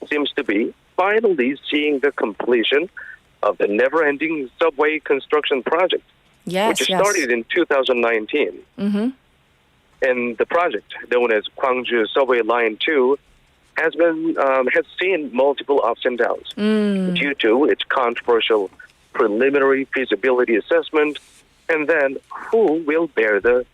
seems to be finally seeing the completion of the never-ending subway construction project, which started in 2019. And the project, known as Gwangju Subway Line 2, has seen multiple ups and downs due to its controversial preliminary feasibility assessment, and then who will bear the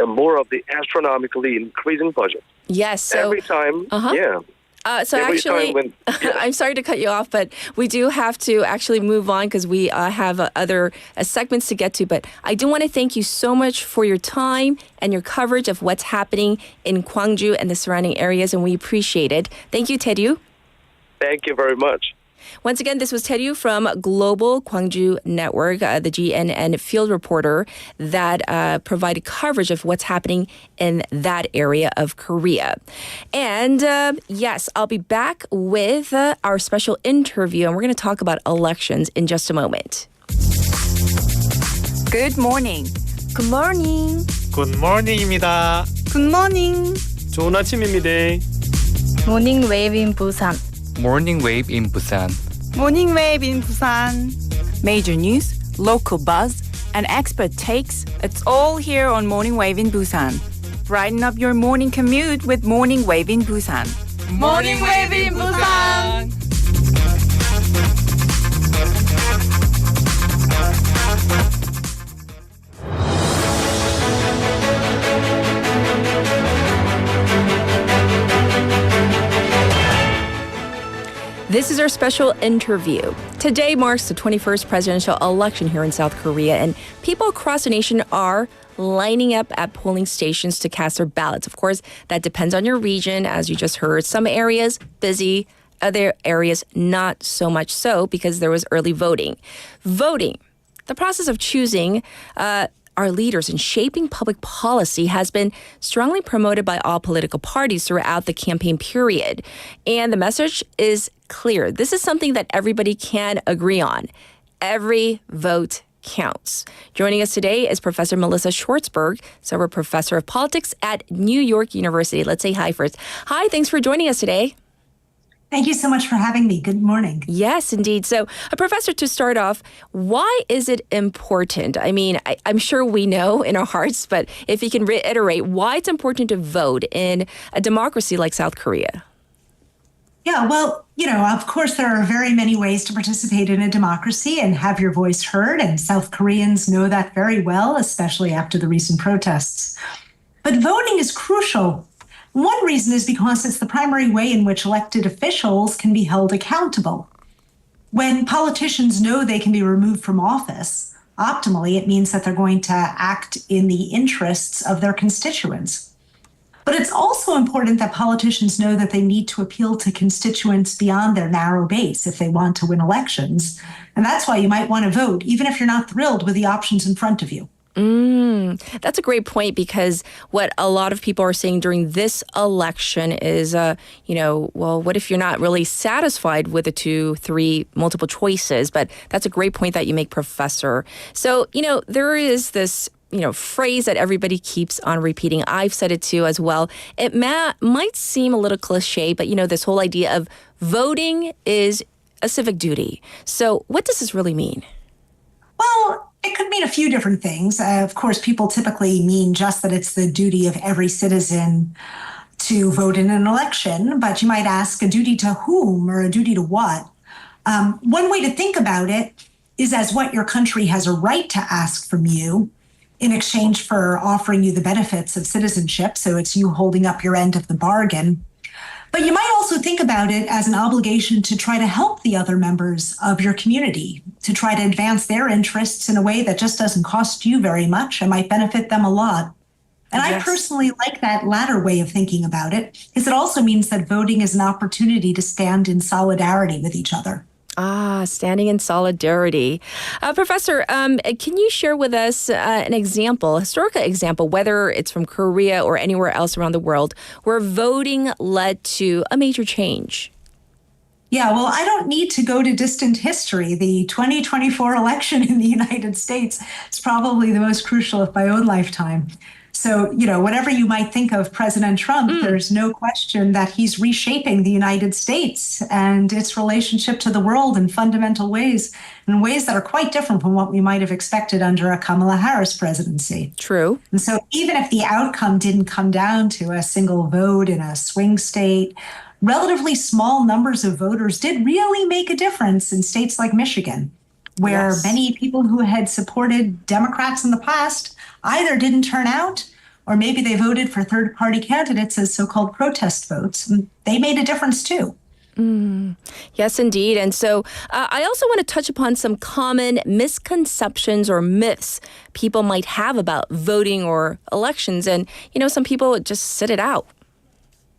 more of the astronomically increasing budget. Yes. So every time, So every actually, time I'm sorry to cut you off, but we do have to actually move on because we have other segments to get to. But I do want to thank you so much for your time and your coverage of what's happening in Gwangju and the surrounding areas, and we appreciate it. Thank you, Tae Ryu. Thank you very much. Once again, this was Tae Ryu from Global Gwangju Network, the GNN field reporter that provided coverage of what's happening in that area of Korea. And yes, I'll be back with our special interview, and we're going to talk about elections in just a moment. Good morning. Good morning. 굿모닝입니다. Good morning. 좋은 아침입니다. Morning wave in Busan. Morning wave in Busan. Morning wave in Busan. Major news, local buzz, and expert takes. It's all here on Morning Wave in Busan. Brighten up your morning commute with Morning Wave in Busan. Morning wave in Busan. This is our special interview. Today marks the 21st presidential election here in South Korea, and people across the nation are lining up at polling stations to cast their ballots. Of course, that depends on your region, as you just heard. Some areas busy, other areas not so much so because there was early voting. Voting, the process of choosing our leaders in shaping public policy has been strongly promoted by all political parties throughout the campaign period. And the message is clear. This is something that everybody can agree on. Every vote counts. Joining us today is Professor Melissa Schwartzberg, Senior Professor of Politics at New York University. Let's say hi first. Hi, thanks for joining us today. Thank you so much for having me. Good morning. Yes, indeed. So, Professor, to start off, why is it important? I mean, I'm sure we know in our hearts, but if you can reiterate why it's important to vote in a democracy like South Korea. Yeah, well, of course, there are very many ways to participate in a democracy and have your voice heard, and South Koreans know that very well, especially after the recent protests. But voting is crucial. One reason is because it's the primary way in which elected officials can be held accountable. When politicians know they can be removed from office, optimally, it means that they're going to act in the interests of their constituents. But it's also important that politicians know that they need to appeal to constituents beyond their narrow base if they want to win elections. And that's why you might want to vote, even if you're not thrilled with the options in front of you. That's a great point because what a lot of people are saying during this election is, well, what if you're not really satisfied with the 2, 3 multiple choices? But that's a great point that you make, Professor. So, there is this phrase that everybody keeps on repeating. I've said it too as well. It might seem a little cliche, but this whole idea of voting is a civic duty. So what does this really mean? Well, it could mean a few different things. Of course, people typically mean just that it's the duty of every citizen to vote in an election, but you might ask a duty to whom or a duty to what? One way to think about it is as what your country has a right to ask from you in exchange for offering you the benefits of citizenship. So it's you holding up your end of the bargain. But you might also think about it as an obligation to try to help the other members of your community, to try to advance their interests in a way that just doesn't cost you very much and might benefit them a lot. And I personally like that latter way of thinking about it, because it also means that voting is an opportunity to stand in solidarity with each other. Standing in solidarity. Professor, can you share with us an example, a historical example, whether it's from Korea or anywhere else around the world, where voting led to a major change? Yeah, well, I don't need to go to distant history. The 2024 election in the United States is probably the most crucial of my own lifetime. So, whatever you might think of President Trump, there's no question that he's reshaping the United States and its relationship to the world in fundamental ways, in ways that are quite different from what we might have expected under a Kamala Harris presidency. True. And so even if the outcome didn't come down to a single vote in a swing state, relatively small numbers of voters did really make a difference in states like Michigan, where many people who had supported Democrats in the past either didn't turn out or maybe they voted for third-party candidates as so-called protest votes. And they made a difference too. Yes, indeed. And so I also want to touch upon some common misconceptions or myths people might have about voting or elections. And, some people just sit it out.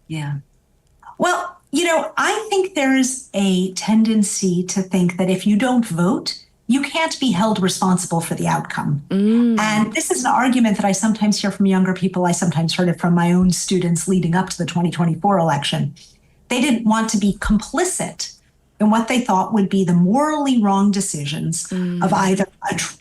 Yeah. Well, I think there's a tendency to think that if you don't vote, you can't be held responsible for the outcome. And this is an argument that I sometimes hear from younger people. I sometimes heard it from my own students leading up to the 2024 election. They didn't want to be complicit in what they thought would be the morally wrong decisions of either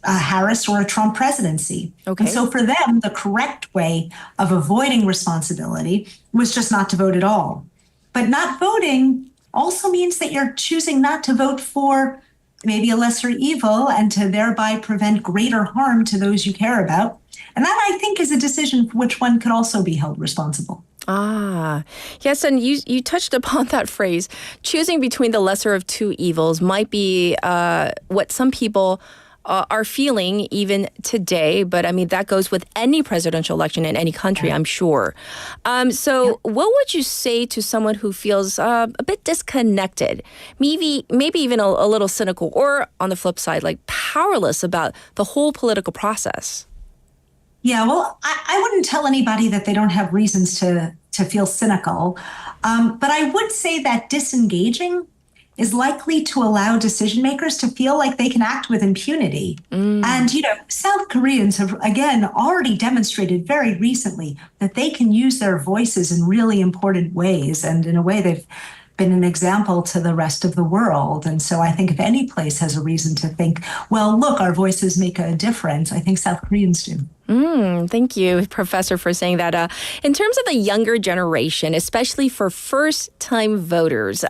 a Harris or a Trump presidency. Okay. And so for them, the correct way of avoiding responsibility was just not to vote at all. But not voting also means that you're choosing not to vote for maybe a lesser evil and to thereby prevent greater harm to those you care about. And that, I think, is a decision for which one could also be held responsible. Yes, and you touched upon that phrase. Choosing between the lesser of two evils might be what some people are feeling even today. But I mean, that goes with any presidential election in any country, I'm sure. So what would you say to someone who feels a bit disconnected, maybe even a little cynical, or on the flip side, like powerless about the whole political process? Yeah, well, I wouldn't tell anybody that they don't have reasons to feel cynical. But I would say that disengaging is likely to allow decision makers to feel like they can act with impunity. And, South Koreans have, again, already demonstrated very recently that they can use their voices in really important ways. And in a way, they've been an example to the rest of the world. And so I think if any place has a reason to think, well, look, our voices make a difference, I think South Koreans do. Thank you, Professor, for saying that. In terms of the younger generation, especially for first-time voters,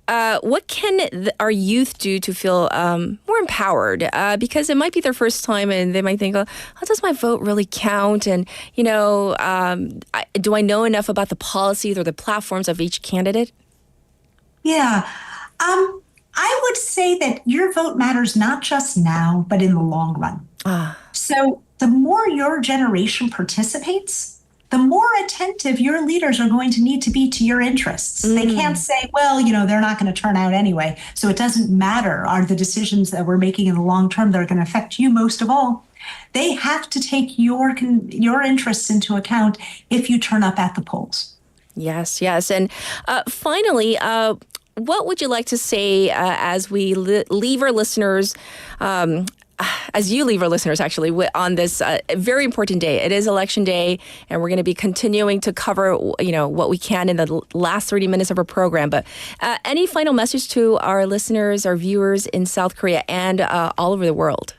what can our youth do to feel more empowered? Because it might be their first time and they might think, how does my vote really count? And, do I know enough about the policies or the platforms of each candidate? Yeah. I would say that your vote matters not just now, but in the long run. So the more your generation participates, the more attentive your leaders are going to need to be to your interests. They can't say, well, they're not going to turn out anyway, so it doesn't matter. Are the decisions that we're making in the long term that are going to affect you most of all? They have to take your interests into account if you turn up at the polls. Yes. And finally, what would you like to say as we leave our listeners, as you leave our listeners, actually, on this very important day? It is Election Day, and we're going to be continuing to cover, what we can in the last 30 minutes of our program. But any final message to our listeners, our viewers in South Korea and all over the world?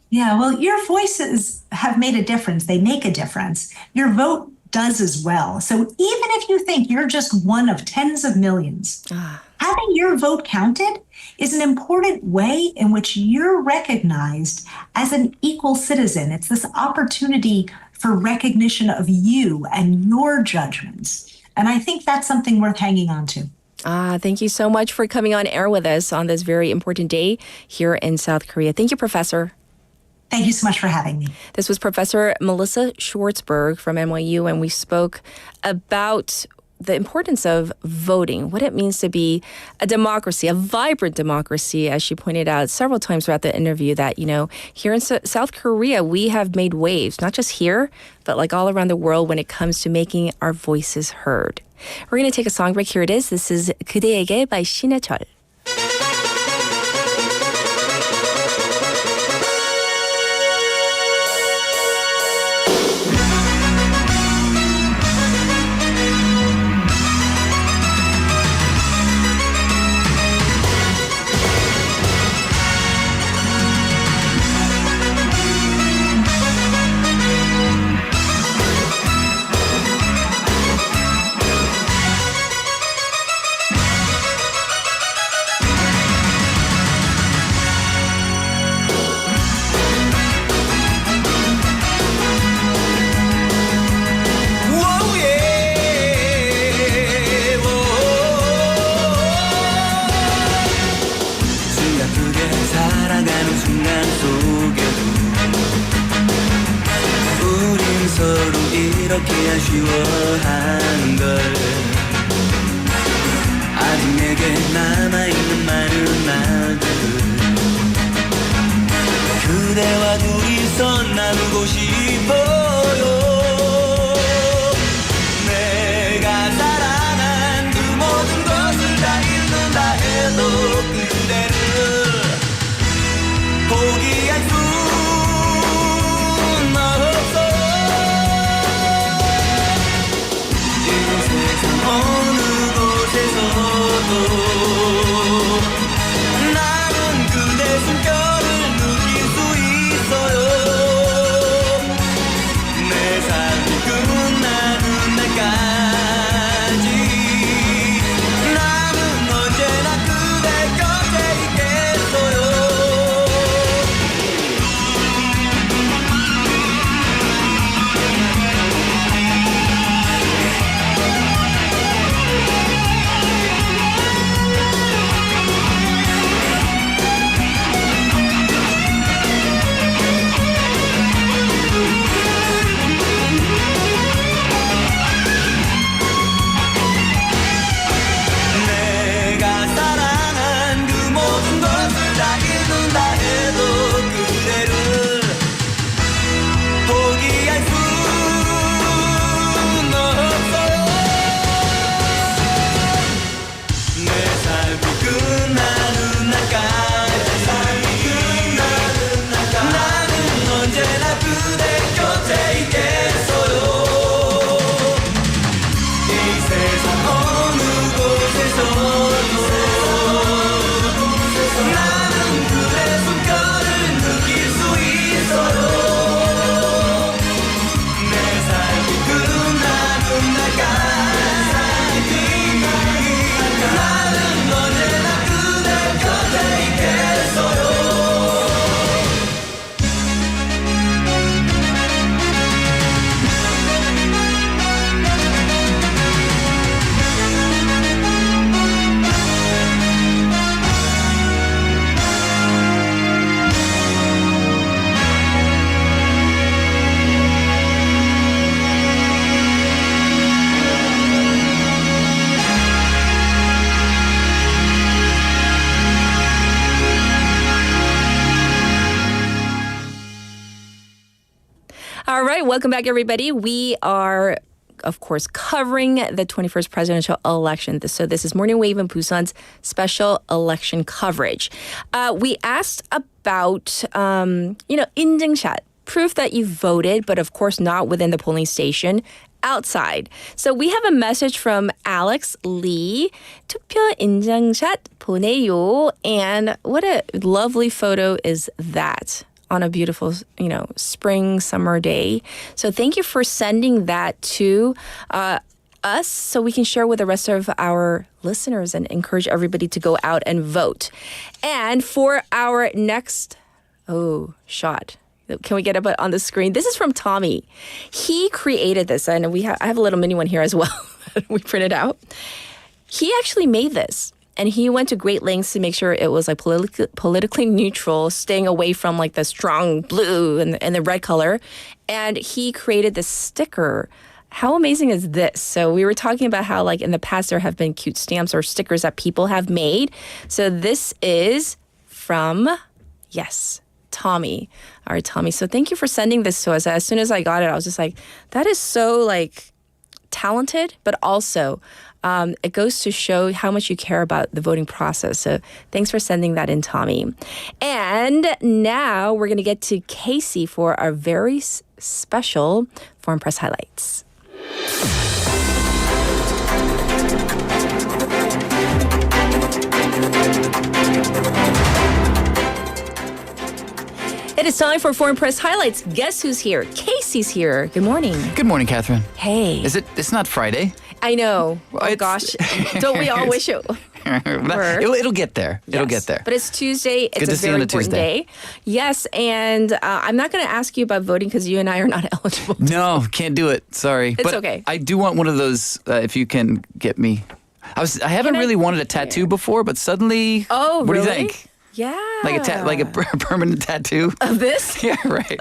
Yeah, well, your voices have made a difference. They make a difference. Your vote does as well. So even if you think you're just one of tens of millions, having your vote counted is an important way in which you're recognized as an equal citizen. It's this opportunity for recognition of you and your judgments. And I think that's something worth hanging on to. Thank you so much for coming on air with us on this very important day here in South Korea. Thank you, Professor. Thank you so much for having me. This was Professor Melissa Schwartzberg from NYU, and we spoke about the importance of voting, what it means to be a democracy, a vibrant democracy, as she pointed out several times throughout the interview, that, here in South Korea, we have made waves, not just here, but like all around the world when it comes to making our voices heard. We're going to take a song break. Here it is. This is 그대에게 by 신해철. 이렇게 아쉬워하는 걸 아직 내게 남아있는 많은 말들 그대와 둘이서 나누고 싶어요 내가 사랑한 그 모든 것을 다 잃는다 해도 그대를 포기할 순 없어 이 세상 어느 곳에서도 나는 그대 숨결을 느낄 수 있어요 내 삶이 끝나는 날까지 나는 언제나 그대 곁에 있겠어요 내가 사랑한 그 모든 것을 다 잃는다 해도 그대를 포기할 순 없어요 내 삶이 끝나는 날까지 나는 언제나 그대 곁에 있겠어요 이 세상 어느 곳에서도 나는 그대 숨결을 느낄 수 있어요 내 삶이 끝나는 날까지 나는 언제나 그대 곁에 있겠어요 All right, welcome back, everybody. We are, of course, covering the 21st presidential election. So this is Morning Wave in Busan's special election coverage. We asked about, 인증샷, proof that you voted, but of course not within the polling station, outside. So we have a message from Alex Lee. 투표 인증샷 보내요. And what a lovely photo is that on a beautiful, spring, summer day. So thank you for sending that to us so we can share with the rest of our listeners and encourage everybody to go out and vote. And for our next, shot. Can we get it on the screen? This is from Tommy. He created this, and I have a little mini one here as well. We printed out. He actually made this. And he went to great lengths to make sure it was like politically neutral, staying away from like the strong blue and the red color. And he created this sticker. How amazing is this? So we were talking about how like in the past there have been cute stamps or stickers that people have made. So this is from, Tommy. All right, Tommy. So thank you for sending this to us. As soon as I got it, I was just like, that is so like talented, but also it goes to show how much you care about the voting process. So thanks for sending that in, Tommy. And now we're going to get to Casey for our very special Foreign Press Highlights. It is time for Foreign Press Highlights. Guess who's here? Casey's here. Good morning. Good morning, Catherine. Hey. It's not Friday. I know. Oh, gosh. Don't we all wish it were? It'll get there. Yes. It'll get there. But it's Tuesday. It's a very important day. Yes, and I'm not going to ask you about voting because you and I are not eligible. No, can't do it. Sorry. It's okay. I do want one of those, if you can get me. I haven't really wanted a tattoo before, but suddenly... Oh, what really? do you think? Yeah. Like a permanent tattoo. Of this? Yeah, right.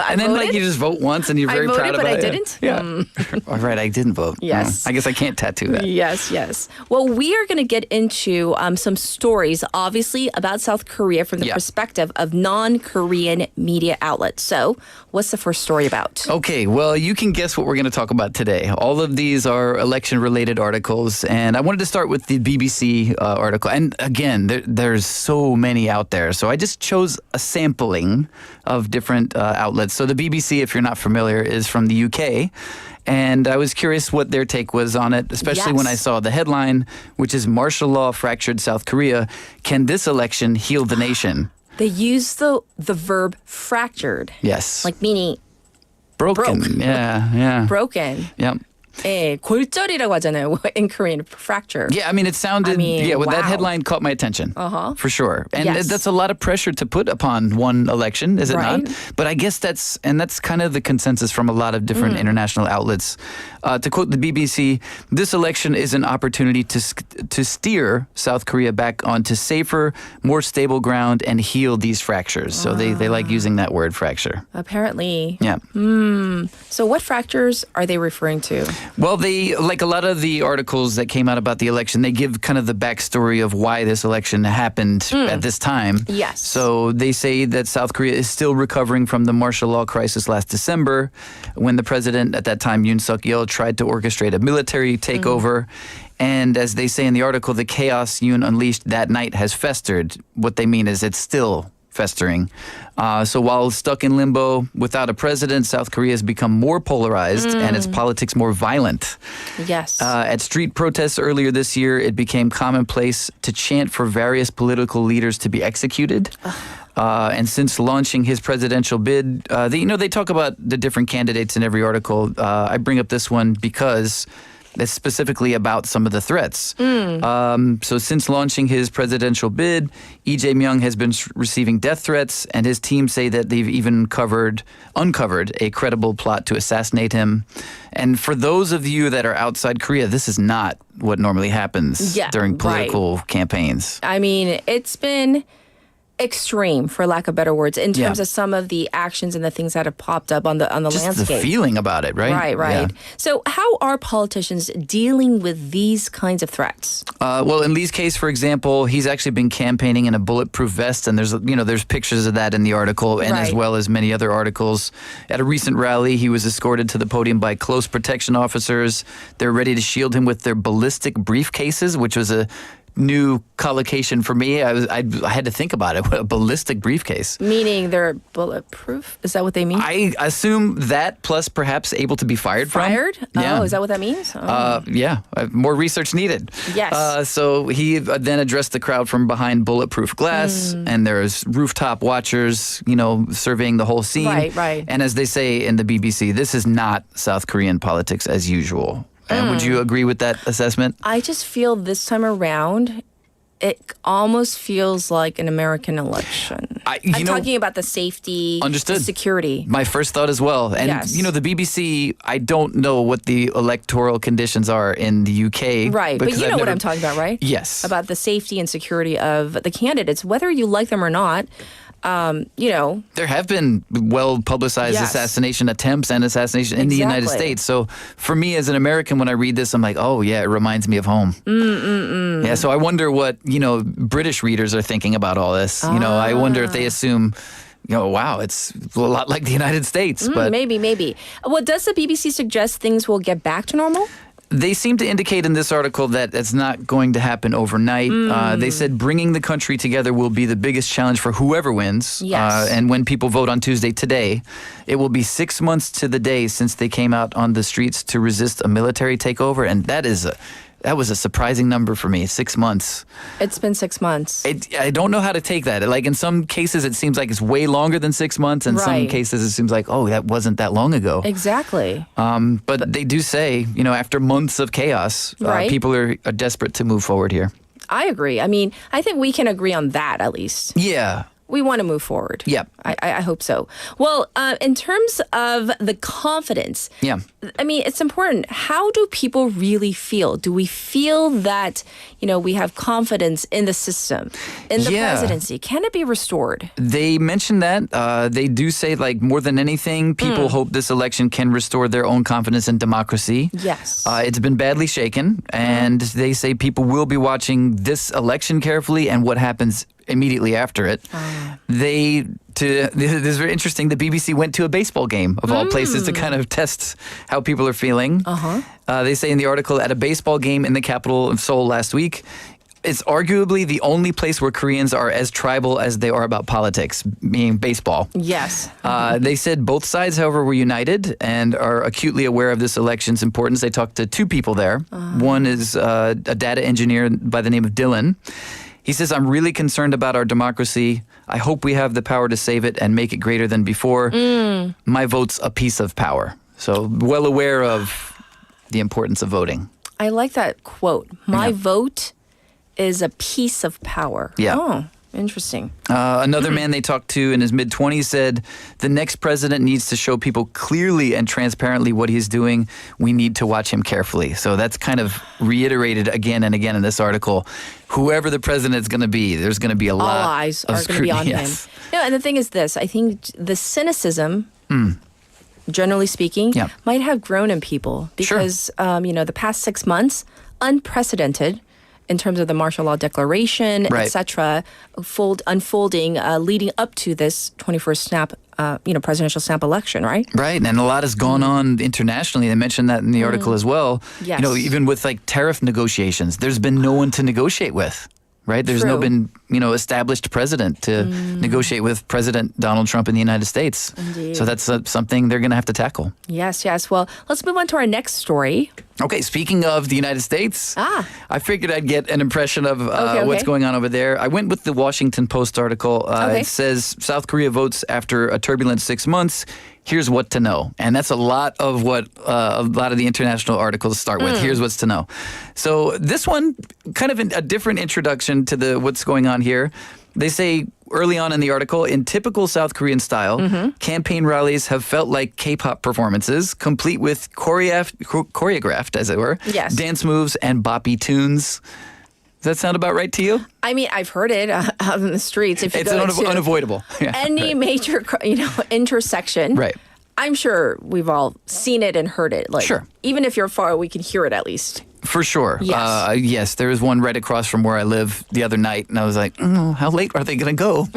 And then like you just vote once and you're very proud about it. I voted, but I didn't. Yeah. All right, I didn't vote. Yes. I guess I can't tattoo that. Yes. Well, we are going to get into some stories, obviously, about South Korea from the perspective of non-Korean media outlets. So, what's the first story about? Okay, well, you can guess what we're going to talk about today. All of these are election-related articles, and I wanted to start with the BBC article. And again, there's so many out there, so I just chose a sampling of different outlets. So the BBC, if you're not familiar, is from the UK. And I was curious what their take was on it, especially when I saw the headline, which is Martial Law Fractured South Korea. Can this election heal the nation? They use the verb fractured. Yes. Like meaning broken. Broke. Yeah. Broken. Yep. 골절이라고 ha잖아요 in Korean, fracture. Yeah, I mean, it sounded, that headline caught my attention. For sure. And that's a lot of pressure to put upon one election, is it not? But I guess that's kind of the consensus from a lot of different international outlets. To quote the BBC, this election is an opportunity to steer South Korea back onto safer, more stable ground and heal these fractures. So they like using that word, fracture. Apparently. Yeah. So what fractures are they referring to? Well, they, like a lot of the articles that came out about the election, they give kind of the backstory of why this election happened at this time. Yes. So they say that South Korea is still recovering from the martial law crisis last December, when the president at that time, Yoon Suk-yeol, tried to orchestrate a military takeover. And as they say in the article, the chaos Yoon unleashed that night has festered. What they mean is it's still festering. So while stuck in limbo without a president, South Korea has become more polarized and its politics more violent. Yes. At street protests earlier this year, it became commonplace to chant for various political leaders to be executed. And since launching his presidential bid, they talk about the different candidates in every article. I bring up this one because that's specifically about some of the threats. So since launching his presidential bid, Lee Jae-myung has been receiving death threats, and his team say that they've even uncovered a credible plot to assassinate him. And for those of you that are outside Korea, this is not what normally happens during political campaigns. I mean, it's been extreme, for lack of better words, in terms of some of the actions and the things that have popped up on the Just landscape. the feeling about it, right? Right. Yeah. So how are politicians dealing with these kinds of threats? Well, in Lee's case, for example, he's actually been campaigning in a bulletproof vest, and there's pictures of that in the article, and as well as many other articles. At a recent rally, he was escorted to the podium by close protection officers. They're ready to shield him with their ballistic briefcases, which was a new collocation for me. I had to think about it. A ballistic briefcase. Meaning they're bulletproof? Is that what they mean? I assume that, plus perhaps able to be fired from. Fired? Yeah. Oh, is that what that means? More research needed. Yes. So he then addressed the crowd from behind bulletproof glass, and there's rooftop watchers, surveying the whole scene. Right. And as they say in the BBC, this is not South Korean politics as usual. Would you agree with that assessment? I just feel this time around, it almost feels like an American election. I'm talking about the safety, understood. The security. My first thought as well. And, the BBC, I don't know what the electoral conditions are in the UK. Right, but you know what I'm talking about, right? Yes. About the safety and security of the candidates, whether you like them or not. There have been well-publicized assassination attempts and assassination in the United States. So for me as an American, when I read this, I'm like, oh, yeah, it reminds me of home. Yeah, so I wonder what, British readers are thinking about all this. I wonder if they assume, wow, it's a lot like the United States. But Maybe. Well, does the BBC suggest things will get back to normal? They seem to indicate in this article that it's not going to happen overnight. They said bringing the country together will be the biggest challenge for whoever wins. Yes. And when people vote on Tuesday today, it will be 6 months to the day since they came out on the streets to resist a military takeover. And that was a surprising number for me, 6 months. It's been 6 months. I don't know how to take that. Like in some cases, it seems like it's way longer than 6 months. In some cases, it seems like, oh, that wasn't that long ago. Exactly. But they do say, after months of chaos, people are desperate to move forward here. I agree. I mean, I think we can agree on that at least. Yeah. we want to move forward. Yeah. I hope so. Well, in terms of the confidence, I mean, it's important. How do people really feel? Do we feel that, we have confidence in the system, in the presidency? Can it be restored? They mentioned that. They do say, like, more than anything, people hope this election can restore their own confidence in democracy. Yes. It's been badly shaken, and they say people will be watching this election carefully and what happens immediately after it. This is very interesting. The BBC went to a baseball game, of all places, to kind of test how people are feeling. They say in the article, at a baseball game in the capital of Seoul last week, it's arguably the only place where Koreans are as tribal as they are about politics, meaning baseball. Yes. They said both sides, however, were united and are acutely aware of this election's importance. They talked to two people there. One is a data engineer by the name of Dylan. He says, I'm really concerned about our democracy. I hope we have the power to save it and make it greater than before. My vote's a piece of power. So well aware of the importance of voting. I like that quote. My vote is a piece of power. Yeah. Oh, interesting. Another man they talked to in his mid-20s said, the next president needs to show people clearly and transparently what he's doing. We need to watch him carefully. So that's kind of reiterated again and again in this article. Whoever the president is going to be, there's going to be a lot All eyes of are going to be on yes. him. And the thing is this, I think the cynicism, generally speaking, might have grown in people because, the past 6 months, unprecedented in terms of the martial law declaration, etc., unfolding, leading up to this 21st presidential snap election, right? Right, and a lot has gone on internationally. They mentioned that in the article as well. Yes. Even with like tariff negotiations, there's been no one to negotiate with. Right? There's no been, established president to negotiate with President Donald Trump in the United States. Indeed. So that's something they're going to have to tackle. Yes. Well, let's move on to our next story. Okay, speaking of the United States, I figured I'd get an impression of what's going on over there. I went with the Washington Post article. It says South Korea votes after a turbulent 6 months. Here's what to know. And that's a lot of what a lot of the international articles start with. Here's what's to know. So this one, kind of a different introduction to what's going on here. They say early on in the article, in typical South Korean style, campaign rallies have felt like K-pop performances, complete with choreographed, as it were, dance moves and boppy tunes. Does that sound about right to you? I mean, I've heard it out in the streets. If you it's go to unavoidable. any major, intersection, right? I'm sure we've all seen it and heard it. Like, even if you're far, we can hear it at least. For sure. Yes. Yes, there was one right across from where I live the other night, and I was like, how late are they going to go?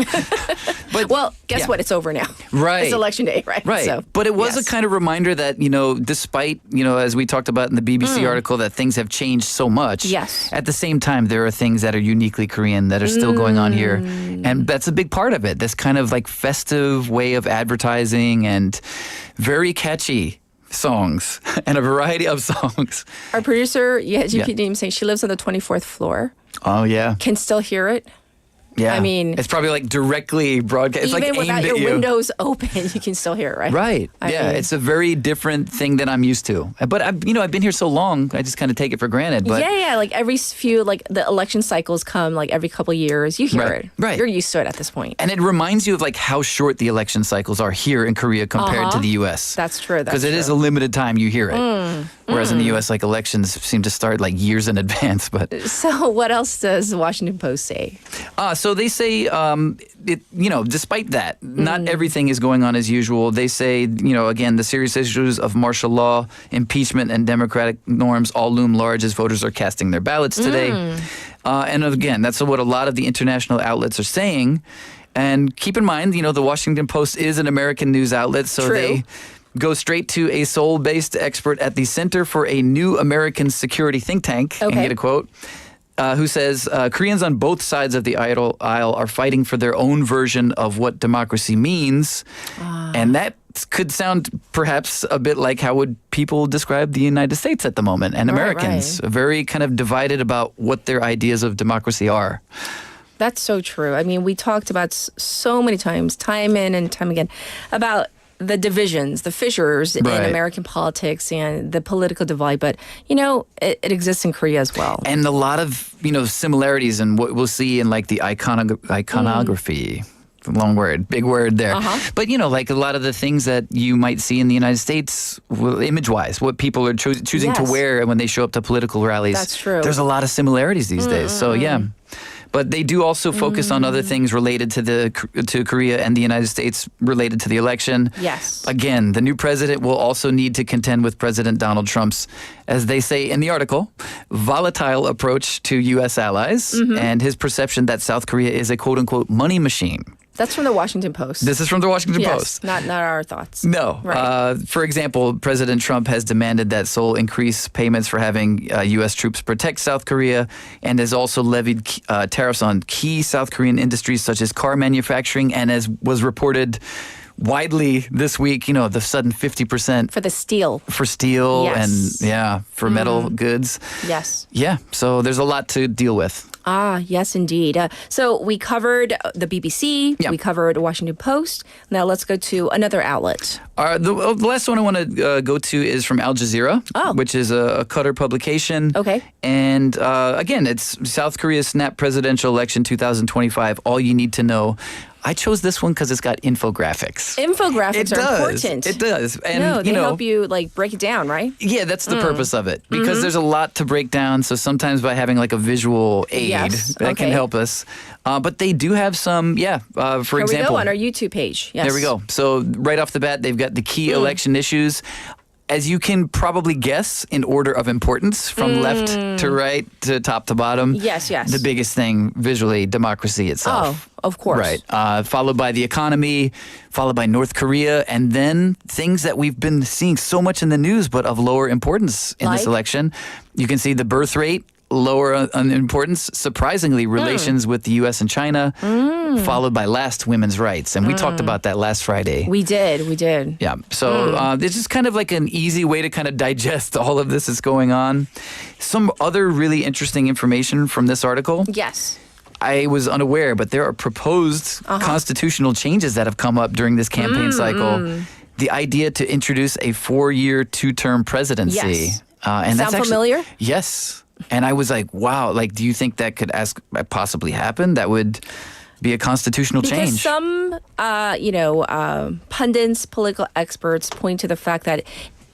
But well, guess what? It's over now. Right. It's election day, right? Right. So, but it was a kind of reminder that, despite, as we talked about in the BBC article, that things have changed so much. Yes. At the same time, there are things that are uniquely Korean that are still going on here. And that's a big part of it. This kind of like festive way of advertising and very catchy songs and a variety of songs. Our producer, saying she lives on the 24th floor. Oh, yeah. Can still hear it. Yeah. I mean, it's probably like directly broadcast. It's even like without aimed your at you. windows open, you can still hear it, right? Right. I mean, it's a very different thing than I'm used to. But I've been here so long, I just kind of take it for granted. But like every few, like the election cycles come like every couple of years, you hear it. Right. You're used to it at this point. And it reminds you of like how short the election cycles are here in Korea compared to the U.S. That's true. Because it is a limited time you hear it. Whereas in the U.S., like elections seem to start like years in advance. But so what else does the Washington Post say? So they say, despite that, not everything is going on as usual. They say, again, the serious issues of martial law, impeachment, and democratic norms all loom large as voters are casting their ballots today. And again, that's what a lot of the international outlets are saying. And keep in mind, the Washington Post is an American news outlet, so they go straight to a Seoul-based expert at the Center for a New American Security Think Tank, and get a quote, who says, Koreans on both sides of the aisle are fighting for their own version of what democracy means. And that could sound perhaps a bit like how would people describe the United States at the moment and Americans, very kind of divided about what their ideas of democracy are. That's so true. I mean, we talked about so many times, time in and time again, about the divisions, the fissures in American politics and the political divide. But, it exists in Korea as well. And a lot of, similarities in what we'll see in like the iconography. long word, big word there. Uh-huh. But, like a lot of the things that you might see in the United States, image-wise, what people are choosing to Yes. wear when they show up to political rallies. That's true. There's a lot of similarities these days. So, yeah. But they do also focus on other things related to Korea and the United States related to the election. Yes. Again, the new president will also need to contend with President Donald Trump's, as they say in the article, volatile approach to U.S. allies and his perception that South Korea is a quote-unquote money machine. That's from the Washington Post. This is from the Washington yes, Post. Not our thoughts. No. Right. For example, President Trump has demanded that Seoul increase payments for having U.S. troops protect South Korea and has also levied tariffs on key South Korean industries such as car manufacturing and, as was reported widely this week, the sudden 50% For the steel. for steel Yes. and, for metal goods. Yes. Yeah, so there's a lot to deal with. Yes, indeed. So we covered the BBC. Yeah. We covered Washington Post. Now let's go to another outlet. The last one I want to go to is from Al Jazeera, which is a Qatar publication. Okay. And again, it's South Korea's snap presidential election 2025. All you need to know. I chose this one because it's got infographics. Infographics It are does. important. It does. And, they help you break it down, right? Yeah, that's the purpose of it. Because there's a lot to break down. So sometimes by having a visual aid, Yes, that can okay. help us. But they do have some, for Here example. we go on our YouTube page. Yes. There we go. So right off the bat, they've got the key election issues. As you can probably guess, in order of importance, from left to right to top to bottom. Yes, yes. The biggest thing visually, democracy itself. Oh, of course. Right. Followed by the economy, followed by North Korea, and then things that we've been seeing so much in the news, but of lower importance in this Like? election. You can see the birth rate, lower on importance. Surprisingly, relations with the U.S. and China, followed by last, women's rights. And we talked about that last Friday. We did. Yeah. So it's just kind of like an easy way to kind of digest all of this that's going on. Some other really interesting information from this article. Yes. I was unaware, but there are proposed constitutional changes that have come up during this campaign cycle. The idea to introduce a 4-year, 2-term presidency. Yes. And that's Sound familiar? Yes. And I was like, wow, do you think that could possibly happen? That would be a constitutional Because change. some, pundits, political experts point to the fact that,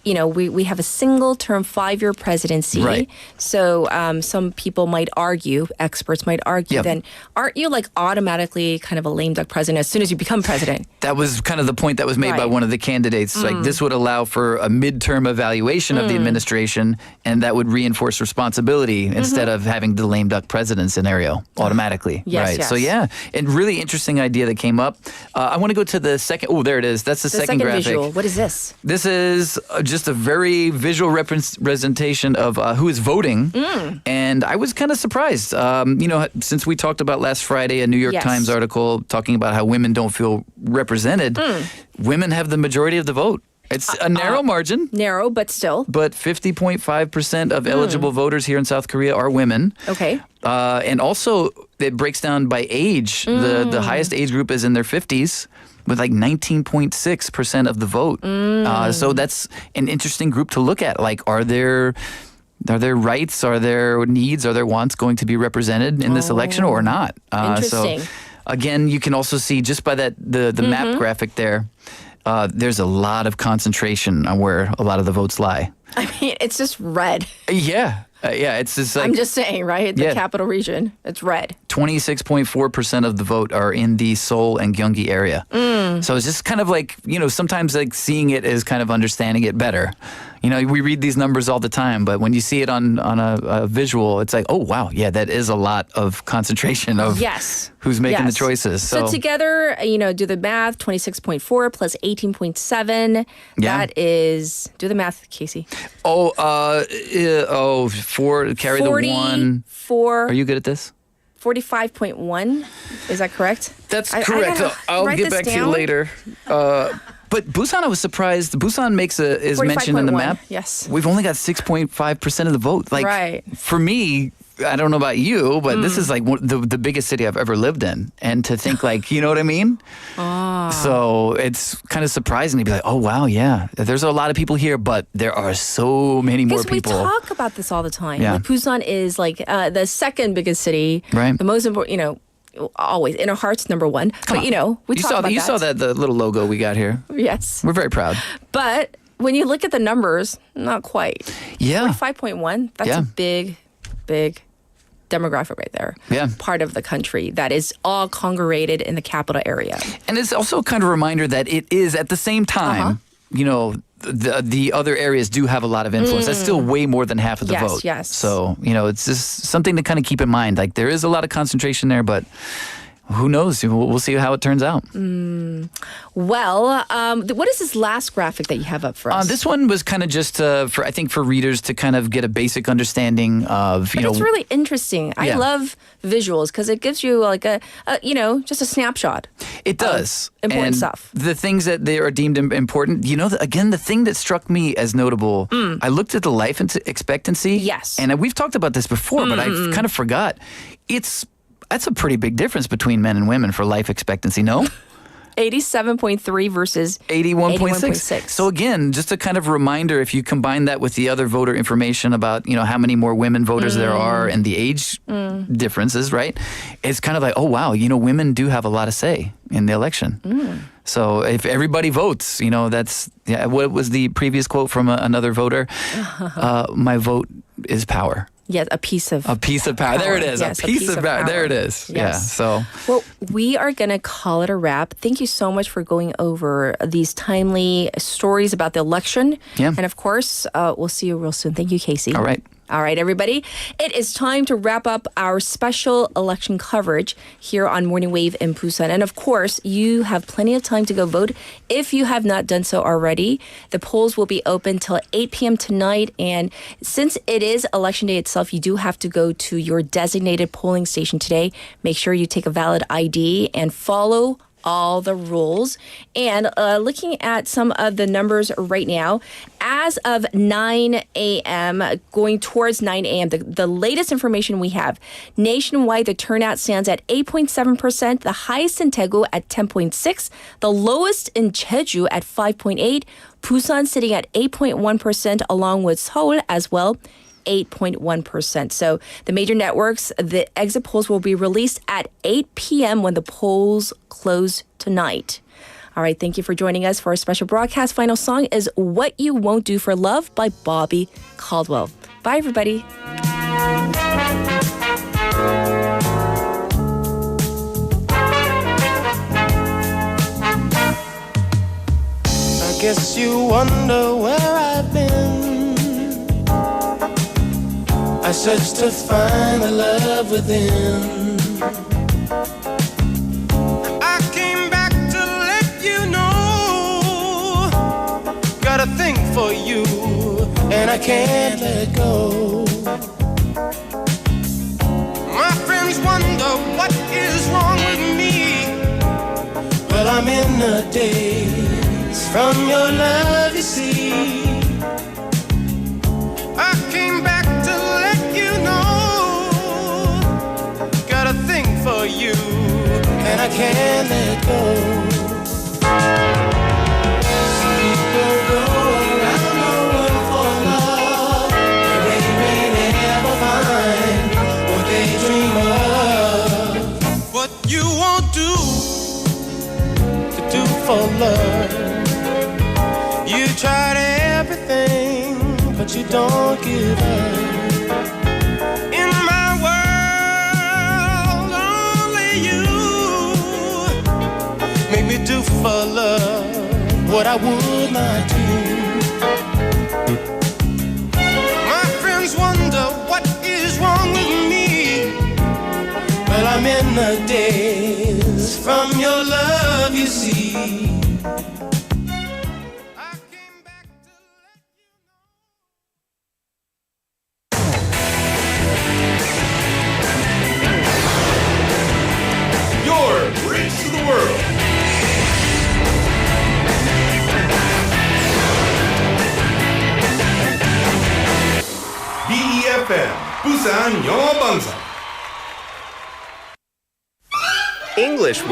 we have a single term 5-year presidency. Right. So some people might argue, experts might argue, Yep. then aren't you automatically kind of a lame duck president as soon as you become president? That was kind of the point that was made by Right. one of the candidates. This would allow for a midterm evaluation of the administration, and that would reinforce responsibility instead of having the lame duck president scenario automatically. Yes, right. yes. So yeah, and really interesting idea that came up. I want to go to the second. Oh, there it is. That's the second graphic. Visual. What is this? This is just a very visual representation of who is voting. And I was kind of surprised. Since we talked about last Friday, a New York Yes. Times article talking about how women don't feel represented, women have the majority of the vote. It's a narrow margin. Narrow, but still. But 50.5% of eligible voters here in South Korea are women. Okay. And also, it breaks down by age. The highest age group is in their 50s. With 19.6% of the vote. So that's an interesting group to look at. Are their rights, are their needs, are their wants going to be represented in this election or not? Interesting. So again, you can also see just by the map graphic there, there's a lot of concentration on where a lot of the votes lie. I mean, it's just red. Yeah. It's just I'm just saying, right? The Yeah. capital region, it's red. 26.4% of the vote are in the Seoul and Gyeonggi area. So it's just kind of sometimes seeing it is kind of understanding it better. We read these numbers all the time, but when you see it on a visual, it's like, oh, wow, yeah, that is a lot of concentration of Yes. who's making the Yes. choices. So together, do the math, 26.4 plus 18.7. Yeah. That is, do the math, Casey. Four, carry the one. 44. Are you good at this? 45.1. Is that correct? That's I correct. gotta I'll write get this back to you down. later. But Busan, I was surprised. Busan is mentioned in the 45.1, map. yes. We've only got 6.5% of the vote. Right. For me, I don't know about you, but this is the biggest city I've ever lived in. And to think you know what I mean? So it's kind of surprising to be like, oh, wow, yeah. There's a lot of people here, but there are so many more Because we people. talk about this all the time. Yeah. Busan is the second biggest city. Right. The most important, always in our hearts, number one. But we talk about that. You saw that the little logo we got here. Yes, we're very proud. But when you look at the numbers, not quite. Yeah, 5.1. That's a big demographic right there. Yeah, part of the country that is all congregated in the capital area. And it's also kind of a reminder that it is at the same time, the other areas do have a lot of influence. That's still way more than half of the vote. Yes. So, it's just something to kind of keep in mind. Like, there is a lot of concentration there, but who knows? We'll see how it turns out. Well, what is this last graphic that you have up for us? This one was kind of just for readers to kind of get a basic understanding of, It's really interesting. I love visuals because it gives you like just a snapshot. It does. Important stuff. The things that they are deemed important. Again, the thing that struck me as notable, I looked at the life expectancy. Yes. And we've talked about this before, but I kind of forgot. That's a pretty big difference between men and women for life expectancy, no? 87.3 versus 81.6. So again, just a kind of reminder, if you combine that with the other voter information about, how many more women voters there are and the age differences, right? It's kind of like, oh, wow, women do have a lot of say in the election. So if everybody votes, that's, what was the previous quote from another voter? My vote is power. Yes, a piece of power. There it is. Yes, a piece of power. There it is. Yes. Yeah. So, well, we are going to call it a wrap. Thank you so much for going over these timely stories about the election. Yeah. And of course, we'll see you real soon. Thank you, Casey. All right. All right, everybody. It is time to wrap up our special election coverage here on Morning Wave in Busan. And of course, you have plenty of time to go vote if you have not done so already. The polls will be open till 8 p.m. tonight. And since it is election day itself, you do have to go to your designated polling station today. Make sure you take a valid ID and follow all the rules. And looking at some of the numbers right now, as of 9 a.m., going towards 9 a.m., the latest information we have, nationwide, the turnout stands at 8.7%, the highest in Daegu at 10.6%, the lowest in Jeju at 5.8%, Busan sitting at 8.1%, along with Seoul as well, 8.1%. So the major networks, the exit polls will be released at 8 p.m. when the polls close tonight. All right, thank you for joining us for our special broadcast. Final song is What You Won't Do for Love by Bobby Caldwell. Bye, everybody. I guess you wonder where I've been. I searched to find the love within. I came back to let you know, got a thing for you, and I can't let go. My friends wonder what is wrong with me. Well, I'm in a daze from your love, you see. I came back to let you know, got a thing for you, and I can't let go. People go around the world for love, but they may never find what they dream of. What you won't do to do for love, you tried everything, but you don't give up. In my world, only you make me do for love what I would not do. My friends wonder what is wrong with me. Well, I'm in the daze from your love, you see. 부산영어방송 English with